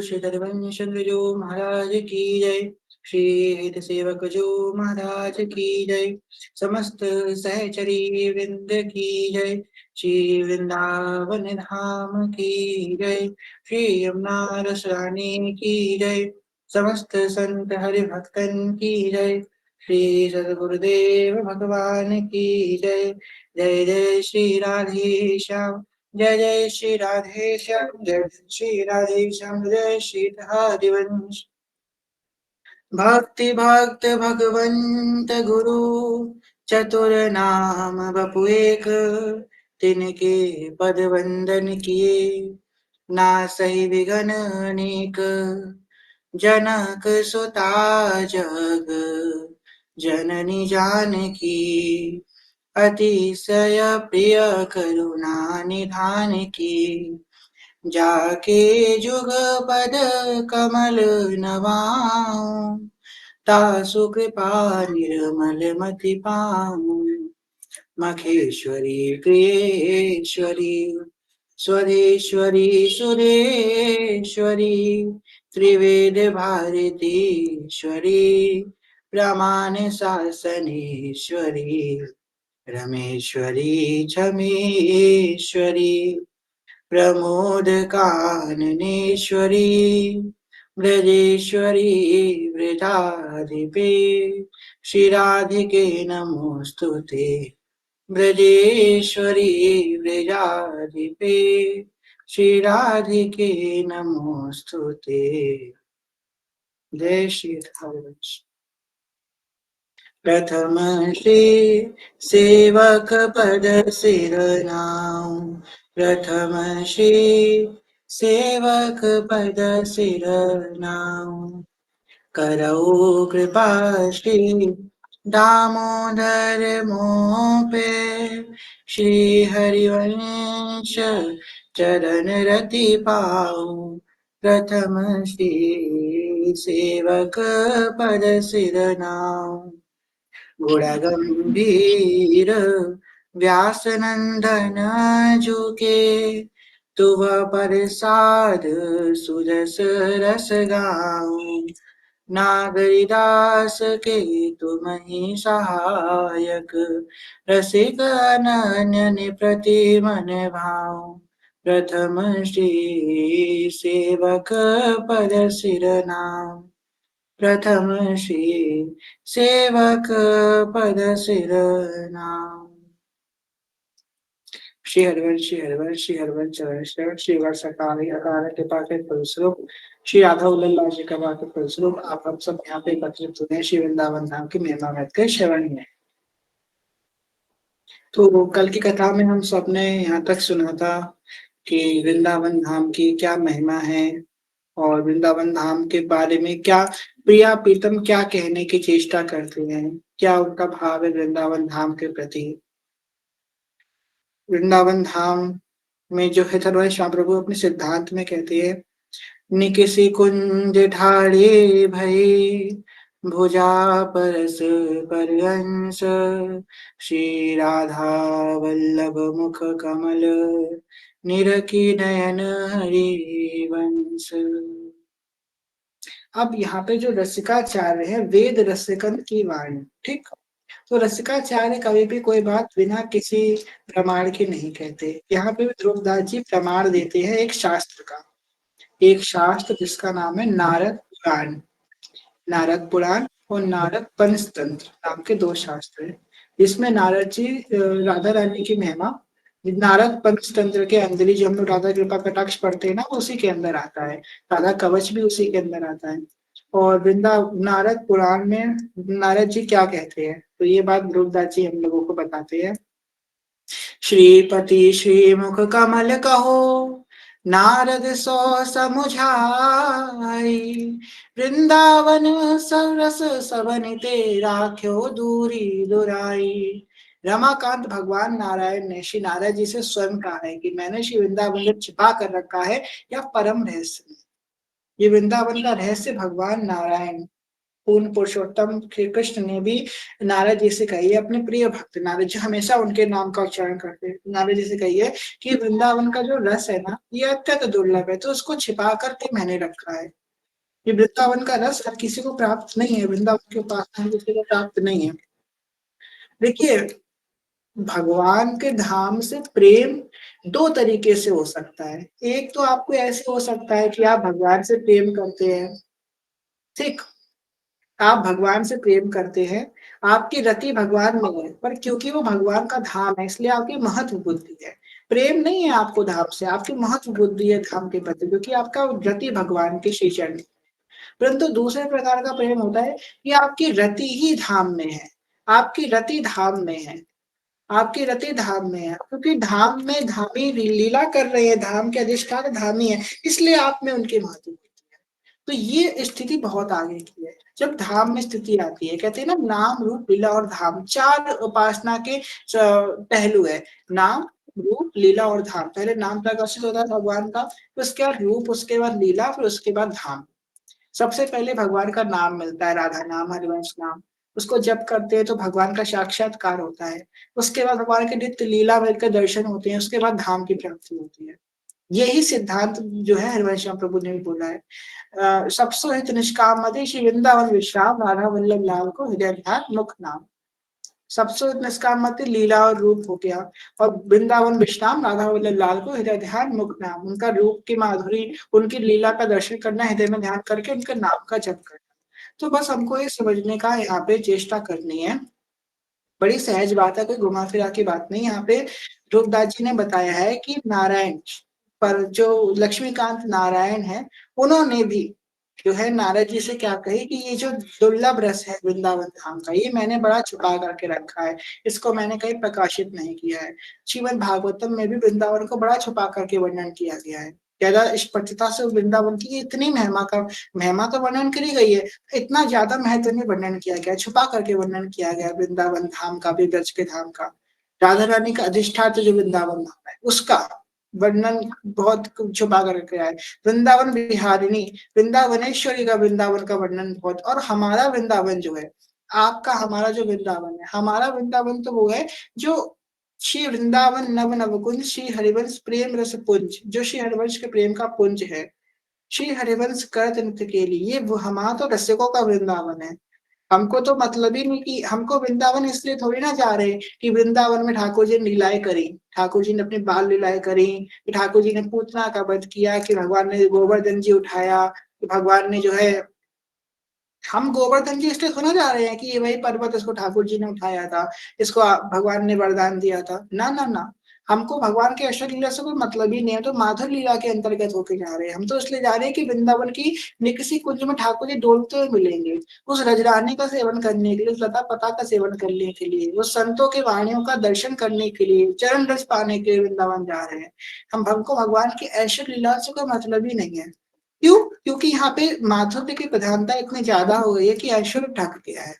श्री हरिवंश जो महाराज की जय। श्री हित सेवक जो महाराज की जय। समस्त सहचरी वृंद की जय। श्री वृंदावन धाम की जय। श्री यमुना रस रानी की जय। समस्त संत हरि भक्तन की जय। श्री सद्गुरुदेव भगवान की जय। जय जय श्री राधे श्याम। जय जय श्री राधे श्याम। जय जय श्री राधे श्याम। जय श्री हरिवंश। भक्ति भक्त भगवंत गुरु चतुर नाम बपु एक। तिनके पद वंदन किए ना सही विघन अनेक। जनक सुता जग जननी जानकी अतिशय प्रिय करुणा निधान की। जाके जुग पद कमल नवाऊं तासु कृपा निर्मल मति पाऊं। मखेश्वरी प्रियेश्वरी स्वदेश्वरी सुरेश्वरी त्रिवेद भारतीश्वरी प्रमाण शासनेश्वरी रमेश्वरी छमेश्वरी प्रमोद काननेश्वरी ब्रजेश्वरी वृषाधिपे श्री राधिके नमोस्तुते। ब्रजेश्वरी वृषाधिपे श्री राधिके नमोस्तुते। जय श्री राम। प्रथम श्री सेवक पद सिर नाम। प्रथम श्री सेवक पद सिर नाम। करऊ कृपा श्री दामोदर मोह पे श्री हरिवंश चरण रति पाऊं। प्रथम श्री सेवक पद सिर नाम। गुण गंभीर व्यास नंदन जुके तुव प्रसाद सुजस रस गाऊं। नागरिदास के तुम ही सहायक रसिक अनन्य प्रति मन भाऊं। प्रथम श्री सेवक पद सिर नाम। प्रथम श्री सेवक पद सिर नाम। श्री हरिवंश श्री हरिवंश श्री हरिवंश चरण श्री वर्षकाली अकाल कृपा के फलस्वरूप श्री राधा उल्लाल जी का वाक्य फलस्वरूप आप हम सब यहाँ पे एकत्रित हुए श्री वृंदावन धाम की महिमा में के श्रवण में। तो कल की कथा में हम सब ने यहाँ तक सुना था कि वृंदावन धाम की क्या महिमा है और वृंदावन धाम के बारे में क्या प्रिया प्रीतम क्या कहने की चेष्टा करते हैं, क्या उनका भाव है वृंदावन धाम के प्रति। वृंदावन धाम में जो है थर्वण श्याम प्रभु अपने सिद्धांत में कहते हैं निकिसी कुंज ढाड़े भई भुजा परस परहंस श्री राधा वल्लभ मुख कमल निरखी नयन हरिवंश। अब यहाँ पे जो रसिकाचार्य है वेद रसिकन की वाणी, ठीक। तो रसिकाचार्य कभी भी कोई बात बिना किसी प्रमाण के नहीं कहते। यहाँ पे ध्रुवदास जी प्रमाण देते हैं एक शास्त्र का, एक शास्त्र जिसका नाम है नारद पुराण। नारद पुराण और नारद पंचतंत्र नाम के दो शास्त्र हैं। इसमें नारद जी राधा रानी की महिमा नारद पंचतंत्र के अंदर ही जो हम लोग राधा कृपा कटाक्ष पढ़ते हैं ना उसी के अंदर आता है। राधा कवच भी उसी के अंदर आता है। और वृंदा नारद पुराण में नारद जी क्या कहते हैं तो ये बात ध्रुवदास जी हम लोगों को बताते हैं। श्रीपति श्रीमुख कमल कहो नारद सो समुझाई वृंदावन सरस सबनिते राख्यो दूरी दुराई। रमाकांत भगवान नारायण ने श्री नारद जी से स्वयं कहा है कि मैंने श्री वृंदावन को छिपा कर रखा है या परम रहस्य में। ये वृंदावन का रहस्य भगवान नारायण पूर्ण पुरुषोत्तम श्री कृष्ण ने भी नारद जी से कही है, अपने प्रिय भक्त नारद जी हमेशा उनके नाम का उच्चारण करते हैं, नारद जी से कही है कि वृंदावन का जो रस है ना, ये अत्यंत दुर्लभ है, तो उसको छिपा करके मैंने रखा है। ये वृंदावन का रस हर किसी को प्राप्त नहीं है, वृंदावन की उपासना हर किसी को प्राप्त नहीं है। देखिए, भगवान के धाम से प्रेम दो तरीके से हो सकता है। एक तो आपको ऐसे हो सकता है कि आप भगवान से प्रेम करते हैं, ठीक, आप भगवान से प्रेम करते हैं, आपकी रति भगवान में है, पर क्योंकि वो भगवान का धाम है इसलिए आपकी महत्व बुद्धि है। प्रेम नहीं है आपको धाम से, आपकी महत्व बुद्धि है धाम के प्रति, क्योंकि आपका रति भगवान के श्री चरण में। परंतु दूसरे प्रकार का प्रेम होता है कि आपकी रति ही धाम में है, आपकी रति धाम में है, आपकी रति धाम में है, क्योंकि धाम में धामी लीला कर रहे हैं, धाम के अधिष्ठान धामी है, इसलिए आप में उनकी महत्व होती है। तो ये स्थिति बहुत आगे की है। जब धाम में स्थिति आती है, कहते हैं ना, नाम रूप लीला और धाम, चार उपासना के पहलू है। नाम, रूप, लीला और धाम। पहले नाम प्रकाशित होता है भगवान का, फिर उसके बाद रूप, उसके बाद लीला, फिर उसके बाद धाम। सबसे पहले भगवान का नाम मिलता है, राधा नाम, हरिवंश नाम, उसको जप करते हैं तो भगवान का साक्षात्कार होता है। उसके बाद भगवान के नित्य लीला मिलकर दर्शन होते हैं, उसके बाद धाम की प्राप्ति होती है। यही सिद्धांत जो है हरिवंश प्रभु ने भी बोला है। सबसो हित निष्काम मति श्री वृंदावन विश्राम, राधा वल्लभ लाल को हृदय ध्यान मुख नाम। सबसे निष्काम मति लीला और रूप हो गया, और वृंदावन विश्राम, राधा वल्लभ लाल को हृदय ध्यान मुख नाम। उनका रूप की माधुरी, उनकी लीला का दर्शन करना, हृदय में ध्यान करके उनके नाम का जप करना। तो बस हमको ये समझने का यहाँ पे चेष्टा करनी है, बड़ी सहज बात है, कोई घुमा फिरा की बात नहीं। यहाँ पे ध्रुवदास जी ने बताया है कि नारायण, पर जो लक्ष्मीकांत नारायण है, उन्होंने भी जो है नारद जी से क्या कही कि ये जो दुर्लभ रस है वृंदावन धाम का, ये मैंने बड़ा छुपा करके रखा है, इसको मैंने कहीं प्रकाशित नहीं किया है। श्रीमद् भागवतम में भी वृंदावन को बड़ा छुपा करके वर्णन किया गया है। ज्यादा स्पष्टता से वृंदावन की इतनी महिमा तो वर्णन करी गई है, इतना ज्यादा महत्व नहीं वर्णन किया गया, छुपा करके वर्णन किया गया वृंदावन धाम का भी, ब्रज के धाम का। राधा रानी का अधिष्ठात्र जो वृंदावन धाम है उसका वर्णन बहुत छुपा करके आया है। वृंदावन बिहारिणी, वृंदावनेश्वरी का वृंदावन का वर्णन बहुत। और हमारा वृंदावन जो है, आपका हमारा जो वृंदावन है, हमारा वृंदावन तो वो है जो श्री वृंदावन नव नवकुंज श्री हरिवंश प्रेम रस पुंज, जो श्री हरिवंश के प्रेम का पुंज है। श्री हरिवंश कर नृत्य के लिए वो हमारा तो रसिकों का वृंदावन है। हमको तो मतलब ही नहीं, कि हमको वृंदावन इसलिए थोड़ी ना जा रहे कि वृंदावन में ठाकुर जी ने लीलाएं करी, ठाकुर जी ने अपनी बाल लीलाएं करी, कि ठाकुर जी ने पूतना का वध किया, कि भगवान ने गोवर्धन जी उठाया, कि भगवान ने जो है, हम गोवर्धन जी इसलिए थोड़ा जा रहे हैं कि ये वही पर्वत इसको ठाकुर जी ने उठाया था, इसको भगवान ने वरदान दिया था, ना ना ना। हमको भगवान के अष्टक लीला से कोई मतलब ही नहीं है, तो माधुर लीला के अंतर्गत होके जा रहे हैं। हम तो इसलिए जा रहे हैं कि वृंदावन की निकसी कुंज में ठाकुर जी डोलते हुए मिलेंगे, उस रजरानी का सेवन करने के लिए, उस लता पता का सेवन करने के लिए, उस संतों के वाणियों का दर्शन करने के लिए, चरण रस पाने के लिए वृंदावन जा रहे हैं। हमको भगवान की ऐश्वर्य लीला से कोई मतलब ही नहीं है। क्यों? क्योंकि यहाँ पे माधुर्य की प्रधानता इतनी ज्यादा हो गई है कि ऐश्वर्य ढक गया है।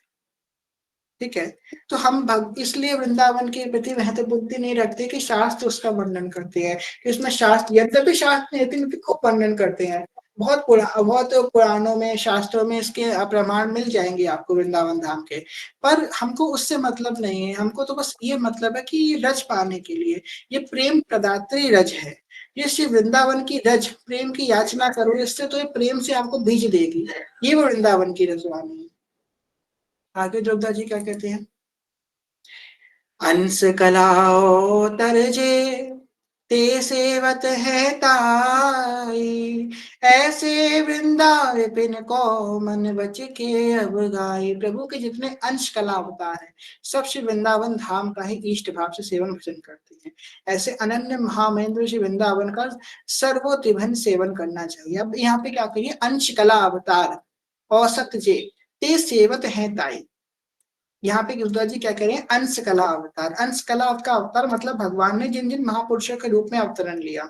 ठीक है, तो हम इसलिए वृंदावन के प्रति महत्व बुद्धि नहीं रखते कि शास्त्र उसका वर्णन करते हैं, कि उसमें शास्त्र, यद्यपि शास्त्र खूब वर्णन करते हैं, बहुत पुराणों में, शास्त्रों में इसके प्रमाण मिल जाएंगे आपको वृंदावन धाम के। पर हमको उससे मतलब नहीं है, हमको तो बस ये मतलब है कि ये रज पाने के लिए, ये प्रेम प्रदात्री रज है। ये श्री वृंदावन की रज, प्रेम की याचना करो इससे, तो ये प्रेम से आपको बीज देगी, ये वो वृंदावन की रजवानी है। आगे द्रौपदा जी क्या कहते हैं? अंश कलाओ तरजे, ते सेवत है ताई, ऐसे वृंदावन को मन बच के अब गाई। प्रभु के जितने अंश कला अवतार है, सब श्री वृंदावन धाम का ही इष्ट भाव से सेवन भजन करते हैं। ऐसे अनन्य महामहेंद्र श्री वृंदावन का सर्वोतिभन सेवन करना चाहिए। अब यहाँ पे क्या कहिए, अंश कला अवतार औसत जे, ते सेवत है ताई। यहाँ पे गुरुदास जी क्या कह रहे हैं, अंश कला अवतार। अंश कला का अवतार मतलब भगवान ने जिन जिन महापुरुषों के रूप में अवतरण लिया,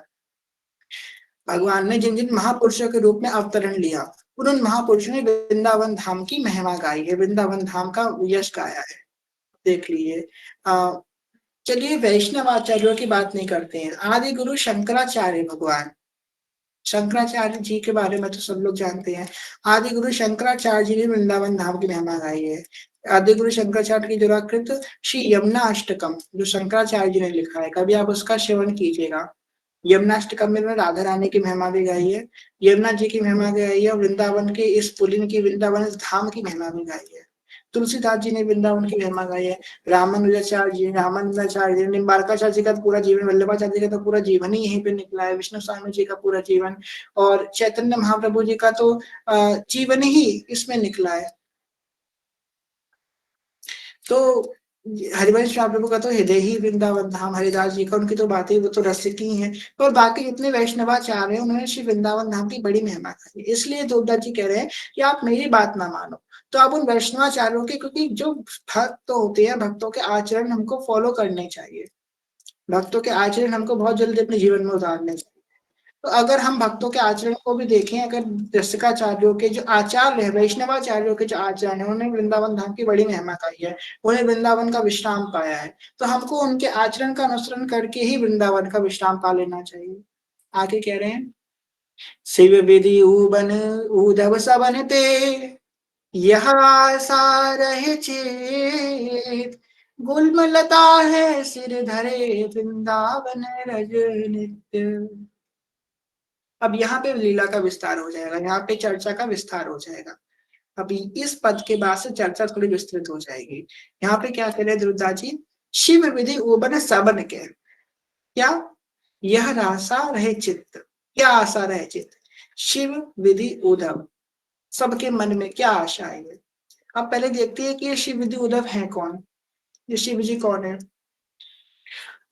भगवान ने जिन जिन महापुरुषों के रूप में अवतरण लिया, उन महापुरुषों ने वृंदावन धाम की महिमा गाई है, वृंदावन धाम का यश गाया है। देख लीजिए। चलिए, वैष्णव आचार्यों की बात नहीं करते हैं, आदि गुरु शंकराचार्य भगवान, शंकराचार्य जी के बारे में तो सब लोग जानते हैं। आदि गुरु शंकराचार्य जी ने वृंदावन धाम की महिमा गाई है। आदि गुरु शंकराचार्य की दुराकृत श्री यमुना अष्टकम जो शंकराचार्य जी ने लिखा है, कभी आप उसका श्रवण कीजिएगा। यमुनाष्टकम में राधा रानी की महिमा भी गाई है, यमुना जी की महिमा भी गाई है, और वृंदावन के इस पुलिन की, वृंदावन इस धाम की महिमा भी गाई है। तुलसीदास जी ने वृंदावन की महिमा गाई है। रामानुजाचार्य जी, निम्बारकाचार्य जी का तो पूरा जीवन, वल्लभाचार्य जी का तो पूरा जीवन ही यहीं पे निकला है, विष्णु स्वामी जी का पूरा जीवन, और चैतन्य महाप्रभु जी का तो जीवन ही इसमें निकला है। तो हरिवंश महाप्रभु का तो हृदय ही वृंदावन धाम, हरिदास जी का, उनकी तो बातें वो तो रसिक ही हैं। और बाकी जितने वैष्णवाचार्य हैं उन्होंने श्री वृंदावन धाम की बड़ी महिमा करी, इसलिए देवदास जी कह रहे हैं कि आप मेरी बात ना मानो, तो आप उन वैष्णवाचार्यों के, क्योंकि जो भक्त होते हैं, भक्तों के आचरण हमको फॉलो करने चाहिए, भक्तों के आचरण हमको बहुत जल्दी अपने जीवन में उतारने चाहिए। तो अगर हम भक्तों के आचरण को भी देखें, अगर रसिकाचार्यों के जो आचार्य है, वैष्णवाचार्यों के जो आचार्य है, उन्होंने वृंदावन धाम की बड़ी महिमा गाई है, उन्हें वृंदावन का विश्राम पाया है, तो हमको उनके आचरण का अनुसरण करके ही वृंदावन का विश्राम पा लेना चाहिए। आगे कह रहे हैं, शिव विधि ऊबन ऊधव सबन ते, यह आशा रहे चेत, गुलमलता है सिर धरे वृंदावन रज नित्य। अब यहाँ पे लीला का विस्तार हो जाएगा, यहाँ पे चर्चा का विस्तार हो जाएगा। अभी इस पद के बाद से चर्चा थोड़ी विस्तृत हो जाएगी। यहाँ पे क्या कह रहे ध्रुवदास जी, शिव विधि उबन सबन के, क्या, यह रासा रहे चित्त, क्या आशा रहे चित्त, शिव विधि उद्धव, सबके मन में क्या आशा है। अब पहले देखते हैं कि ये शिव विधि उद्धव है कौन, ये शिव जी कौन है।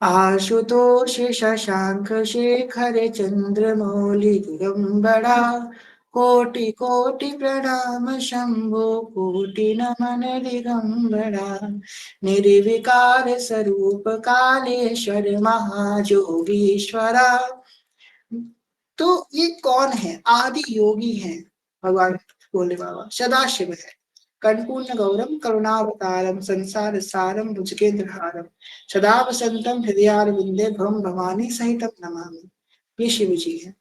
आशुतोष शशांक शेखर चंद्र मौलि दिगंबरा, कोटि कोटि प्रणाम शंभो कोटि नमन दिगंबरा, निर्विकार स्वरूप कालेश्वर महाजोगीश्वरा। तो ये कौन है, आदि योगी है भगवान भोले बाबा, सदाशिव है, कर्पूर्ण गौरम करुणावतारम संसार सारम भुजगेंद्रहारम, सदा वसंतम हृदयारविंदे भवम भवानी सहितम नमामि। ये शिव जी है।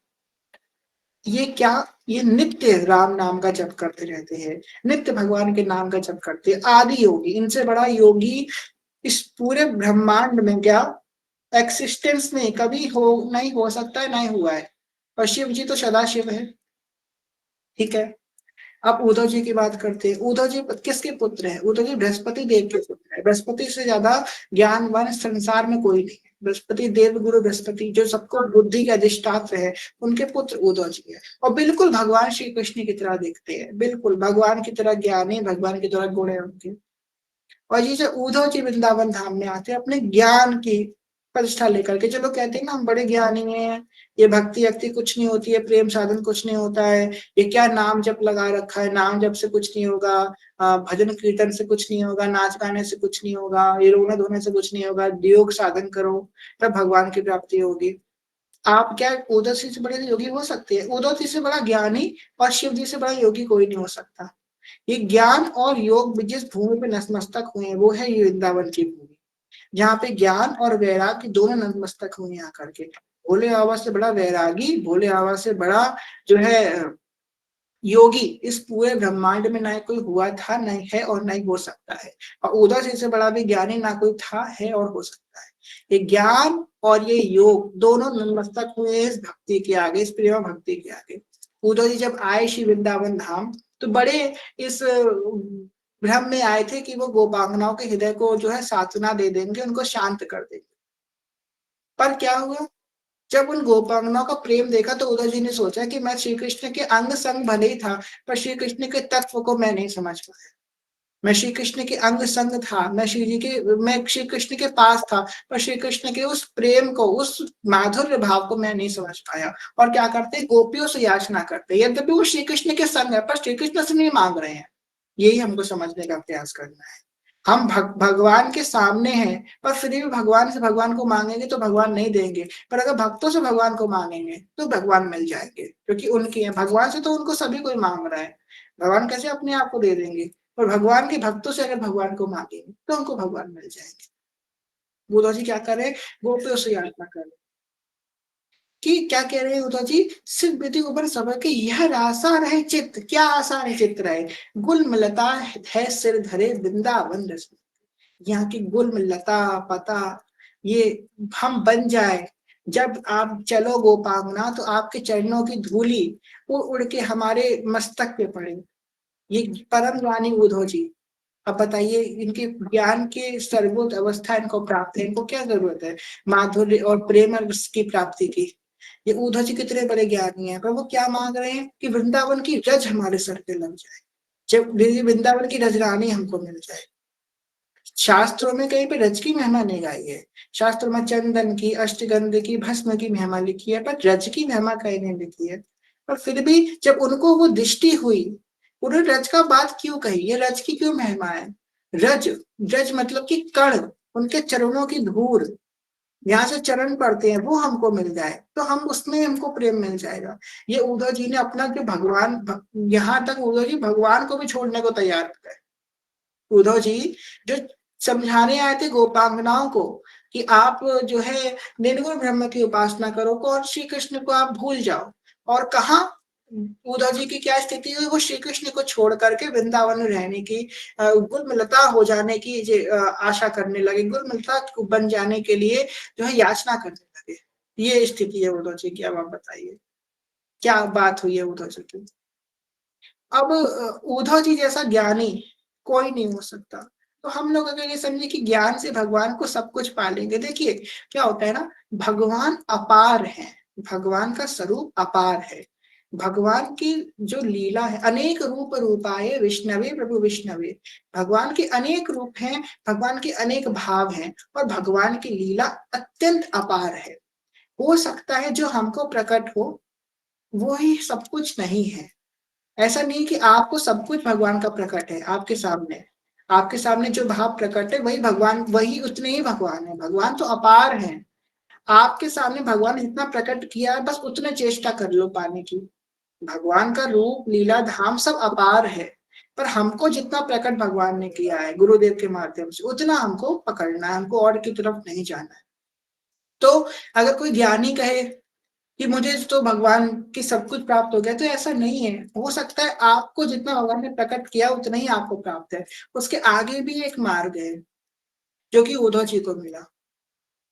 ये क्या, ये नित्य राम नाम का जप करते रहते हैं, नित्य भगवान के नाम का जप करते हैं, आदि योगी, इनसे बड़ा योगी इस पूरे ब्रह्मांड में क्या एक्सिस्टेंस में कभी हो नहीं, हो सकता है, नहीं हुआ है। और शिव जी तो सदा शिव है। ठीक है, अब उद्धव जी की बात करते हैं। उद्धव जी किसके पुत्र हैं, उद्धव जी बृहस्पति देव के पुत्र है। बृहस्पति से ज्यादा ज्ञानवान संसार में कोई नहीं है। बृहस्पति देव गुरु बृहस्पति जो सबको बुद्धि के अधिष्ठात्र है, उनके पुत्र उद्धव जी है, और बिल्कुल भगवान श्री कृष्ण की तरह दिखते हैं, बिल्कुल भगवान की तरह ज्ञानी, भगवान की तरह गुण है उनके। और ये जो उद्धव जी वृंदावन धाम में आते हैं अपने ज्ञान की प्रतिष्ठा लेकर के, जो लोग कहते हैं ना हम बड़े ज्ञानी हैं, ये भक्ति भक्ति कुछ नहीं होती है, प्रेम साधन कुछ नहीं होता है, ये क्या नाम जप लगा रखा है, नाम जप से कुछ नहीं होगा, भजन कीर्तन से कुछ नहीं होगा, नाच गाने से कुछ नहीं होगा, ये रोने धोने से कुछ नहीं होगा, योग साधन करो तब भगवान की प्राप्ति होगी। आप क्या उद्धव जी से बड़े योगी हो सकते हैं, उद्धव जी से बड़ा ज्ञानी और शिव जी से बड़ा योगी कोई नहीं हो सकता। ये ज्ञान और योग जिस भूमि पे नतमस्तक हुए हैं वो है ये वृंदावन की भूमि, जहाँ पे ज्ञान और वैराग्य दोनों नतमस्तक हुए हैं आकर के। भोले बाबा से बड़ा वैरागी, भोले बाबा से बड़ा जो है योगी इस पूरे ब्रह्मांड में ना कोई हुआ था, नहीं है और नहीं हो सकता है। और उधर से बड़ा भी ज्ञानी ना कोई था, है और हो सकता है। ये ज्ञान और ये योग दोनों नतमस्तक हुए इस भक्ति के आगे, इस प्रेम भक्ति के आगे। उद्धव जी जब आए श्री वृंदावन धाम तो बड़े इस भ्रम में आए थे कि वो गोपांगनाओं के हृदय को जो है सांत्वना दे देंगे, उनको शांत कर देंगे। पर क्या हुआ, जब उन गोपांगनाओं का प्रेम देखा तो उद्धव जी ने सोचा कि मैं श्री कृष्ण के अंग संग भले ही था, पर श्री कृष्ण के तत्व को मैं नहीं समझ पाया। मैं श्री कृष्ण के अंग संग था, मैं श्री कृष्ण के पास था, पर श्री कृष्ण के उस प्रेम को, उस माधुर्य भाव को मैं नहीं समझ पाया। और क्या करते, गोपियों से याचना करते, यद्यपि वो श्री कृष्ण के संग है पर श्री कृष्ण से नहीं मांग रहे हैं। यही हमको समझने का प्रयास करना है। हम भगवान के सामने हैं, पर फिर भी भगवान से भगवान को मांगेंगे तो भगवान नहीं देंगे, पर अगर भक्तों से भगवान को मांगेंगे तो भगवान मिल जाएंगे, क्योंकि उनकी है। भगवान से तो उनको सभी कोई मांग रहा है, भगवान कैसे अपने आप को दे देंगे, पर भगवान के भक्तों से अगर भगवान को मांगेंगे तो उनको भगवान मिल जाएंगे। बुद्धा जी क्या करे, गोपियों से याचना करे। कि क्या कह रहे हैं उद्धव जी, सिर्फ विधि ऊपर सब कि यह रासा रहे चित्त, क्या आशा रहे चित्त रहे, गुल मिलता है सिर धरे वृंदावन रस। यहाँ की गुल लता पता ये हम बन जाए, जब आप चलो गोपांगना तो आपके चरणों की धूली उड़ उड़ के हमारे मस्तक पे पड़े। ये परम ज्ञानी उद्धव जी, अब बताइए इनके ज्ञान के सर्वोच्च अवस्था इनको प्राप्त है, इनको क्या जरूरत है माधुर्य और प्रेम रस की प्राप्ति की। ये उद्धव जी कितने बड़े ज्ञानी हैं, पर वो क्या मांग रहे हैं कि वृंदावन की रज हमारे सर पे लग जाए, जब वृंदावन की रजरानी हमको मिल जाए। शास्त्रों में कहीं पे रज की महिमा नहीं गाई है, शास्त्रों में चंदन की अष्टगंध की भस्म की महिमा लिखी है, पर रज की महिमा कहीं नहीं लिखी है। पर फिर भी जब उनको वो दृष्टि हुई, उन्होंने रज का बात क्यों कही, ये रज की क्यों महिमा है। रज, रज मतलब कि कण, उनके चरणों की धूल, यहाँ से चरण पड़ते हैं वो हमको मिल जाए तो हम उसमें हमको प्रेम मिल जाएगा। ये उद्धव जी ने अपना जो भगवान, यहाँ तक उद्धव जी भगवान को भी छोड़ने को तैयार है। उद्धव जी जो समझाने आए थे गोपांगनाओं को कि आप जो है निर्गुण ब्रह्म की उपासना करो को और श्री कृष्ण को आप भूल जाओ, और कहा उद्धव जी की क्या स्थिति हुई, वो श्री कृष्ण को छोड़ करके वृंदावन में रहने की गुलमलता हो जाने की आशा करने लगे, गुलमलता बन जाने के लिए जो है याचना करने लगे। ये स्थिति है उद्धव जी की, अब आप बताइए क्या बात हुई है उद्धव जी की। अब उद्धव जी जैसा ज्ञानी कोई नहीं हो सकता। तो हम लोग अगर ये समझे कि ज्ञान से भगवान को सब कुछ पा लेंगे, देखिए क्या होता है ना, भगवान अपार है, भगवान का स्वरूप अपार है, भगवान की जो लीला है, अनेक रूप रूपाए विष्णवे प्रभु विष्णवे, भगवान के अनेक रूप हैं, भगवान के अनेक भाव हैं, और भगवान की लीला अत्यंत अपार है। हो सकता है जो हमको प्रकट हो वो ही सब कुछ नहीं है। ऐसा नहीं कि आपको सब कुछ भगवान का प्रकट है आपके सामने, आपके सामने जो भाव प्रकट है वही भगवान, वही उतने ही भगवान है, भगवान तो अपार है। आपके सामने भगवान ने जितना प्रकट किया है बस उतने चेष्टा कर लो पाने की। भगवान का रूप लीला धाम सब अपार है, पर हमको जितना प्रकट भगवान ने किया है गुरुदेव के माध्यम से उतना हमको पकड़ना है, हमको और की तरफ नहीं जाना है। तो अगर कोई ज्ञानी कहे कि मुझे तो भगवान की सब कुछ प्राप्त हो गया, तो ऐसा नहीं है। हो सकता है आपको जितना भगवान ने प्रकट किया उतना ही आपको प्राप्त है, उसके आगे भी एक मार्ग है जो कि उद्धव जी को मिला।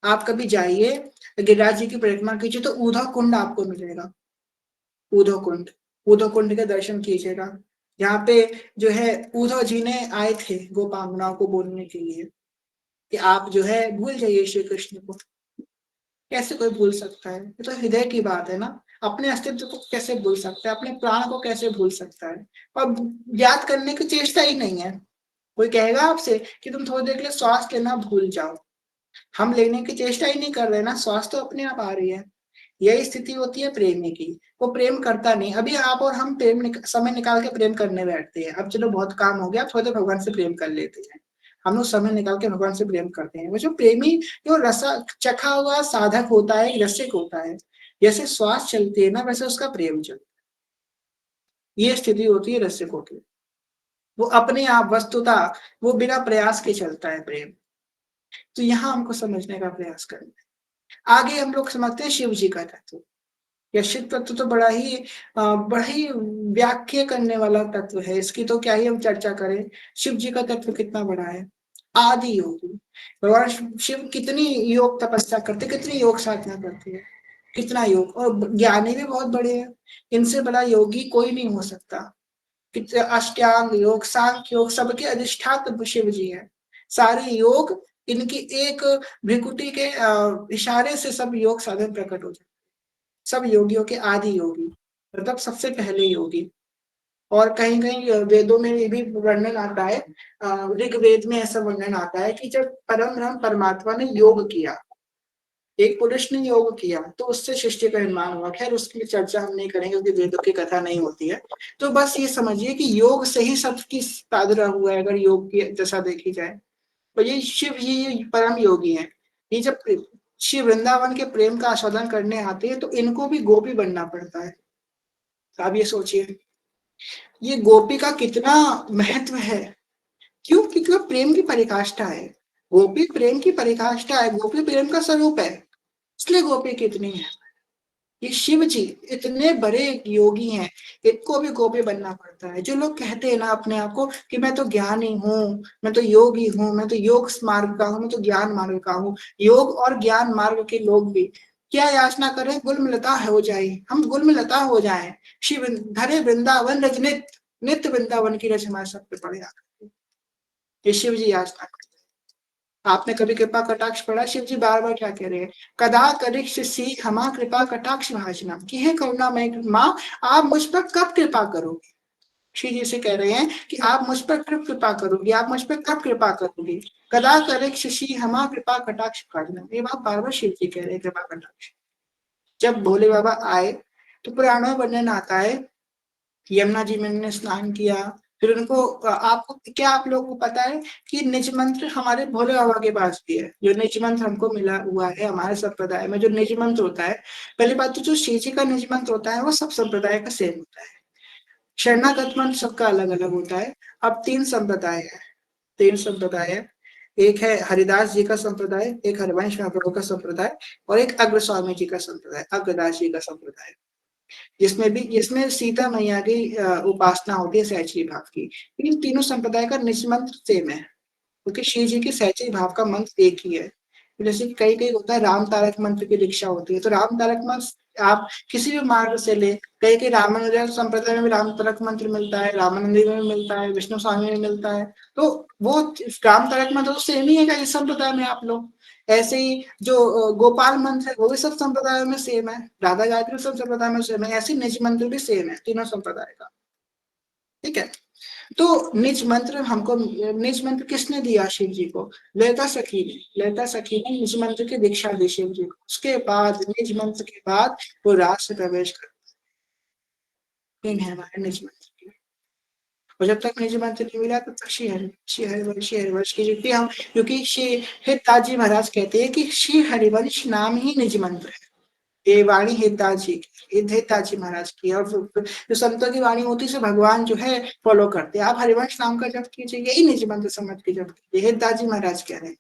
आप कभी जाइए गिरिराज जी की परिक्रमा कीजिए तो उद्धव कुंड आपको मिलेगा, उद्धव कुंड, उद्धव कुंड के दर्शन कीजिएगा। यहाँ पे जो है उद्धव जी ने आए थे गोपांगनाओं को बोलने के लिए कि आप जो है भूल जाइए श्री कृष्ण को। कैसे कोई भूल सकता है, ये तो हृदय की बात है ना, अपने अस्तित्व को कैसे भूल सकता है, अपने प्राण को कैसे भूल सकता है, और याद करने की चेष्टा ही नहीं है। कोई कहेगा आपसे कि तुम थोड़ी देर के लिए श्वास लेना भूल जाओ, हम लेने की चेष्टा ही नहीं कर रहे ना, श्वास तो अपने आप आ रही है। यही स्थिति होती है प्रेमी की, वो प्रेम करता नहीं। अभी आप और हम समय निकाल के प्रेम करने बैठते हैं, अब चलो बहुत काम हो गया थोड़ी देर भगवान से प्रेम कर लेते हैं, हम लोग समय निकाल के भगवान से प्रेम करते हैं। वो जो प्रेमी, जो रसा चखा हुआ साधक होता है, रसिक होता है, जैसे श्वास चलती है ना वैसे उसका प्रेम चलता है। ये स्थिति होती है रसिकों की, वो अपने आप वस्तुता, वो बिना प्रयास के चलता है प्रेम। तो यहाँ हमको समझने का प्रयास करना है। आगे हम लोग समझते हैं शिव जी का तत्व। या शिव तत्व तो बड़ा ही व्याख्या करने वाला तत्व है, इसकी तो क्या ही हम चर्चा करें। शिव जी का तत्व कितना बड़ा है, आदि योगी। भगवान शिव कितनी योग तपस्या करते, कितनी योग साधना करते हैं, कितना योग, और ज्ञानी भी बहुत बड़े हैं, इनसे बड़ा योगी कोई नहीं हो सकता। अष्टांग योग, सांख्य योग, सबके अधिष्ठात्र शिव जी है। सारे योग इनकी एक भ्रिकुटी के इशारे से सब योग साधन प्रकट हो जाए। सब योगियों के आदि योगी, मतलब सबसे पहले योगी। और कहीं कहीं वेदों में ये भी वर्णन आता है, ऋग्वेद में ऐसा वर्णन आता है कि जब परम ब्रह्म परमात्मा ने योग किया, एक पुरुष ने योग किया तो उससे सृष्टि का निर्माण हुआ। खैर उसकी चर्चा हम नहीं करेंगे क्योंकि वेदों की कथा नहीं होती है। तो बस ये समझिए कि योग से ही सबकी साधना हुआ है, अगर योग की दशा देखी जाए। तो ये शिव जी परम योगी हैं। ये जब श्री वृंदावन के प्रेम का आस्वादन करने आते हैं तो इनको भी गोपी बनना पड़ता है। तो आप ये सोचिए ये गोपी का कितना महत्व है। क्यों, क्योंकि वो प्रेम की परिकाष्ठा है, गोपी प्रेम की परिकाष्ठा है, गोपी प्रेम का स्वरूप है, इसलिए गोपी कितनी है। ये शिव जी इतने बड़े योगी हैं, इनको भी गोपी बनना पड़ता है। जो लोग कहते हैं ना अपने आप को कि मैं तो ज्ञानी हूँ, मैं तो योगी हूँ, मैं तो योग मार्ग का हूँ, मैं तो ज्ञान मार्ग का हूँ, योग और ज्ञान मार्ग के लोग भी क्या याचना करें, गुलमलता हो जाए, हम गुलमलता हो जाए, शिव धरे वृंदावन रजनित, नित्य वृंदावन की रच हमारे सब पे पड़े आकर। ये शिव जी याचना करते हैं। आपने कभी कृपा कटाक्ष पढ़ा? शिव जी बार बार क्या कह रहे हैं, कदा करिष्य सी हमा कृपा कटाक्ष भाषणम, कि हे करुणा मैं माँ, आप मुझ पर कब कृपा करोगे? श्री जी से कह रहे हैं कि आप मुझ पर कब कृपा करोगी, आप मुझ पर कब कृपा करोगी? कदा करिष्य सी हमा कृपा कटाक्ष भाषणम, ये बात बार बार शिव जी कह रहे हैं, कृपा कटाक्ष। जब भोले बाबा आए तो पुराणों में वर्णन आता है, यमुना जी में उन्होंने स्नान किया, फिर उनको आपको क्या, आप लोगों को पता है कि निज मंत्र हमारे भोले बाबा के पास भी है। जो निज मंत्र हमको मिला हुआ है हमारे संप्रदाय में, जो निज मंत्र होता है, पहली बात तो जो श्री जी का निज मंत्र होता है वो सब संप्रदाय का सेम होता है। शरणागत मंत्र सबका अलग अलग होता है। अब तीन संप्रदाय है, तीन संप्रदाय है। एक है हरिदास जी का संप्रदाय, एक हरिवंश महाप्रभु का संप्रदाय, और एक अग्र स्वामी जी का संप्रदाय, अग्रदास जी का संप्रदाय, जिसमें सीता मैया की उपासना होती है सहचरी भाव की। इन तीनों संप्रदाय का निज मंत्र सेम है, क्योंकि शिव जी के सहचरी भाव का मंत्र एक ही है। जैसे कई कई होता है राम तारक मंत्र की दीक्षा होती है, तो राम तारक मंत्र आप किसी भी मार्ग से ले, कई कई रामानुज संप्रदाय में भी राम तारक मंत्र मिलता है, रामानंदी में भी मिलता है, विष्णु स्वामी में मिलता है। तो वो राम तारक मंत्र तो सेम ही है इस संप्रदाय में आप लोग। ऐसे ही जो गोपाल मंत्र है वो भी सब संप्रदायों में सेम है, राधा गायत्री सब संप्रदाय में सेम है, ऐसे निज मंत्र भी सेम है तीनों संप्रदाय का। ठीक है, तो निज मंत्र हमको, निज मंत्र किसने दिया शिव जी को? ललिता सखी ने, ललिता सखी ने निज मंत्र की दीक्षा दी शिव जी को। उसके बाद निज मंत्र के बाद वो राज में प्रवेश करते हैं हमारे निज मंत्र की। और जब तक निज मंत्र नहीं मिला तब तक श्री हरिवंश की जितनी हम, क्योंकि श्री हिताजी महाराज कहते हैं कि श्री हरिवंश नाम ही निज मंत्र है। ये वाणी हिताजी की, हिताजी महाराज की, और जो संतों की वाणी होती है भगवान जो है फॉलो करते हैं। आप हरिवंश नाम का जप कीजिए, यही निज मंत्र समझ के जप कीजिए, हिताजी महाराज कह रहे हैं।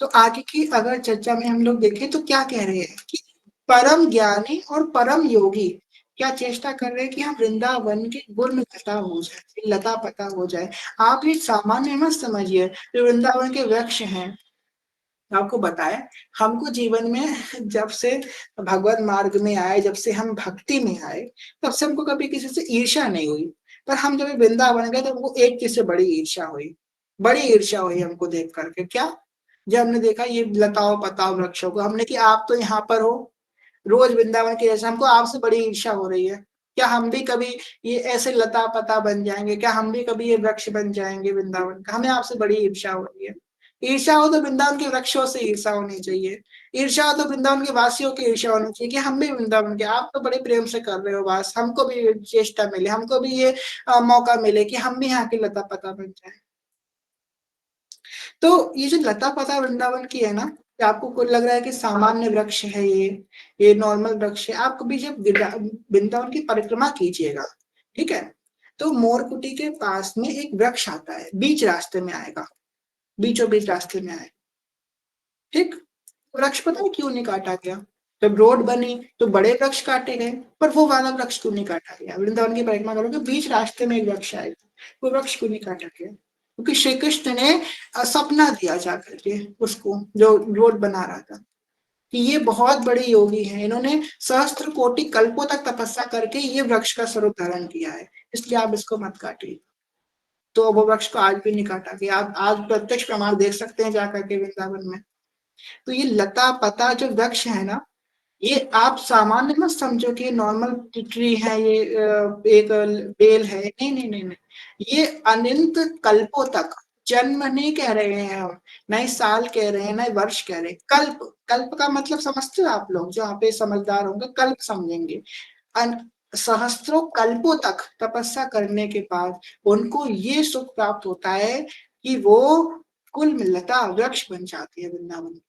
तो आगे की अगर चर्चा में हम लोग देखें तो क्या कह रहे हैं कि परम ज्ञानी और परम योगी क्या चेष्टा कर रहे हैं कि हम वृंदावन के गुण में लता हो जाए, लता पता हो जाए। आप ये सामान्य मत समझिए, जो वृंदावन के वृक्ष हैं, आपको बताया, हमको जीवन में जब से भगवत मार्ग में आए, जब से हम भक्ति में आए, तब से हमको कभी किसी से ईर्ष्या नहीं हुई। पर हम जब वृंदावन गए तो हमको एक चीज से बड़ी ईर्ष्या हुई, बड़ी ईर्ष्या हुई हमको देख करके। क्या? जब हमने देखा ये लताओं पताओं वृक्षों को, हमने कि आप तो यहाँ पर हो रोज वृंदावन के जैसे, हमको आपसे बड़ी ईर्ष्या हो रही है। क्या हम भी कभी ये ऐसे लता पता बन जाएंगे? क्या हम भी कभी ये वृक्ष बन जाएंगे वृंदावन का? हमें आपसे बड़ी ईर्ष्या हो रही है। ईर्ष्या हो तो वृंदावन के वृक्षों से ईर्ष्या होनी चाहिए, ईर्ष्या हो तो वृंदावन के वासियों की ईर्ष्या होनी चाहिए कि हम भी वृंदावन के, आप तो बड़े प्रेम से कर रहे हो वास, हमको भी चेष्टा मिले, हमको भी ये मौका मिले कि हम भी यहाँ की लता पता बन जाए। तो ये जो लता पता वृंदावन की है ना, कि आपको कुछ लग रहा है कि सामान्य वृक्ष है ये नॉर्मल वृक्ष है। आप कभी जब वृंदावन की परिक्रमा कीजिएगा, ठीक है, तो मोरकुटी के पास में एक वृक्ष आता है, बीच रास्ते में आएगा, बीचों बीच रास्ते में आएगा। ठीक, वृक्ष पता है क्यों नहीं काटा गया? जब रोड बनी तो बड़े वृक्ष काटे गए, पर वो वाला वृक्ष क्यों नहीं काटा गया? वृंदावन की परिक्रमा करोगे बीच रास्ते में एक वृक्ष आएगा, वो वृक्ष क्यों नहीं काटा गया? क्योंकि श्री कृष्ण ने सपना दिया जाकर के उसको, जो रोड बना रहा था, कि ये बहुत बड़े योगी हैं, इन्होंने सहस्त्र कोटि कल्पों तक तपस्या करके ये वृक्ष का स्वरूप धारण किया है, इसलिए आप इसको मत काटिए। तो वो वृक्ष को आज भी नहीं काटा गया। आप आज प्रत्यक्ष प्रमाण देख सकते हैं जाकर के वृंदावन में। तो ये लता पता जो वृक्ष है ना, ये आप सामान्य मत समझो कि नॉर्मल ट्री है, ये एक बेल है, नहीं नहीं नहीं नहीं, ये अनंत कल्पों तक, जन्म नहीं कह रहे हैं हम, नए साल कह रहे हैं, नए वर्ष कह रहे हैं, कल्प, कल्प का मतलब समझते हो आप लोग, जो यहाँ पे समझदार होंगे कल्प समझेंगे। सहस्त्रों कल्पों तक तपस्या करने के बाद उनको ये सुख प्राप्त होता है कि वो कुल लता वृक्ष बन जाती है वृंदावन,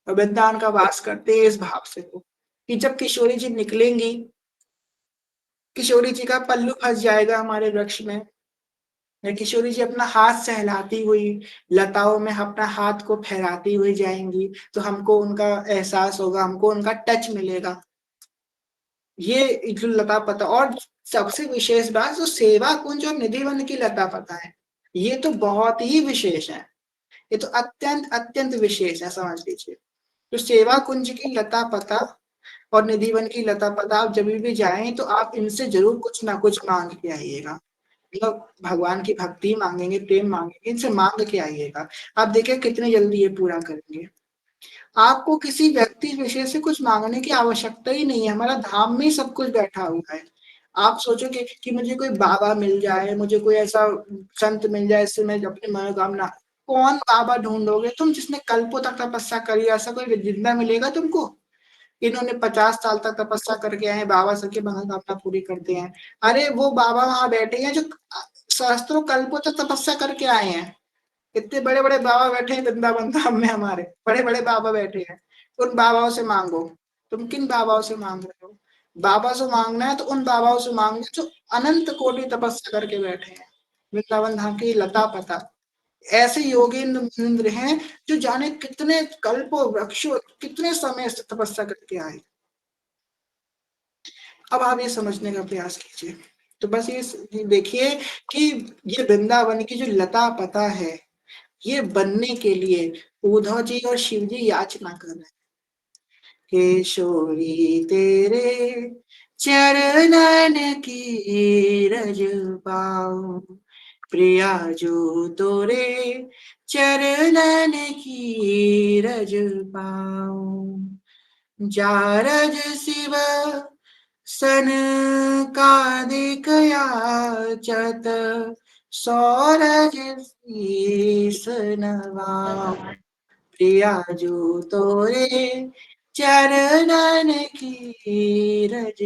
वृंदावन का वास करते हैं इस भाव से वो, कि जब किशोरी जी निकलेंगी, किशोरी जी का पल्लू फंस जाएगा हमारे वृक्ष में, किशोरी जी अपना हाथ सहलाती हुई लताओं में अपना हाथ को फहराती हुई जाएंगी, तो हमको उनका एहसास होगा, हमको उनका टच मिलेगा। ये जो लता पता, और सबसे विशेष बात जो सेवा कुंज और निधि वन की लता पता है, ये तो बहुत ही विशेष है। ये तो अत्यंत अत्यंत विशेष है, समझ लीजिए। तो सेवा कुंज की लता पता और निधि वन की लता पता, आप जब भी जाएं तो आप इनसे जरूर कुछ ना कुछ मांग के आइएगा। मतलब भगवान की भक्ति मांगेंगे, प्रेम मांगेंगे, इनसे मांग के आइएगा। आप देखिए कितनी जल्दी ये पूरा करेंगे। आपको किसी व्यक्ति विशेष से कुछ मांगने की आवश्यकता ही नहीं है, हमारा धाम में ही सब कुछ बैठा हुआ है। आप सोचोगे कि मुझे कोई बाबा मिल जाए, मुझे कोई ऐसा संत मिल जाए, इससे मैं अपनी मनोकामना, कौन बाबा ढूंढोगे तुम जिसने कल्पों तक तपस्या करी? ऐसा कोई जिंदा मिलेगा तुमको? इन्होंने 50 साल तक तपस्या करके आए हैं, बाबा सबकी मनोकामना पूरी करते हैं। अरे वो बाबा वहां बैठे हैं जो सहस्त्रों कल्पों तक तपस्या करके आए हैं। इतने बड़े बड़े बाबा बैठे हैं वृंदावन धाम में, हमारे बड़े बड़े बाबा बैठे हैं। उन बाबाओं से मांगो। तुम किन बाबाओं से मांग रहे हो? बाबा से मांगना है तो उन बाबाओं से मांगो जो अनंत कोटि तपस्या करके बैठे हैं। वृंदावन धाम की लता पता, ऐसे योगेंद्र मुनिंद्र हैं जो जाने कितने कल्पों वृक्षों कितने समय से तपस्या करके आए। अब आप ये समझने का प्रयास कीजिए। तो बस ये देखिए कि ये वृंदावन की जो लता पता है, ये बनने के लिए उद्धव जी और शिव जी याचना कर रहे हैं। केशोरी तेरे चरणन की रज पाऊं, प्रिया जो तोरे चरणन की रज पाऊं, जारज शिव सन कादिक याचत, सौरज शीस नवाऊं, प्रिया जो तोरे चरणन की रज,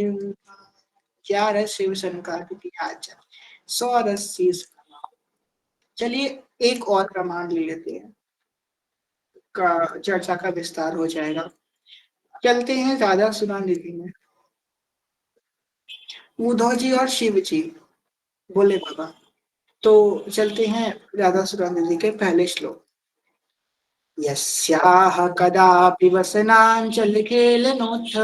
क्या रस शिव संकार की आचा, सौ रस शीस। चलिए एक और प्रमाण ले लेते हैं, का चर्चा का विस्तार हो जाएगा। चलते हैं राधा सुरानिधि में। उद्धव जी और शिव जी बोले बाबा। तो चलते हैं राधा सुरानिधि के पहले श्लोक। यस्याह कदापि वसनाञ्चलकेलनोत्थ,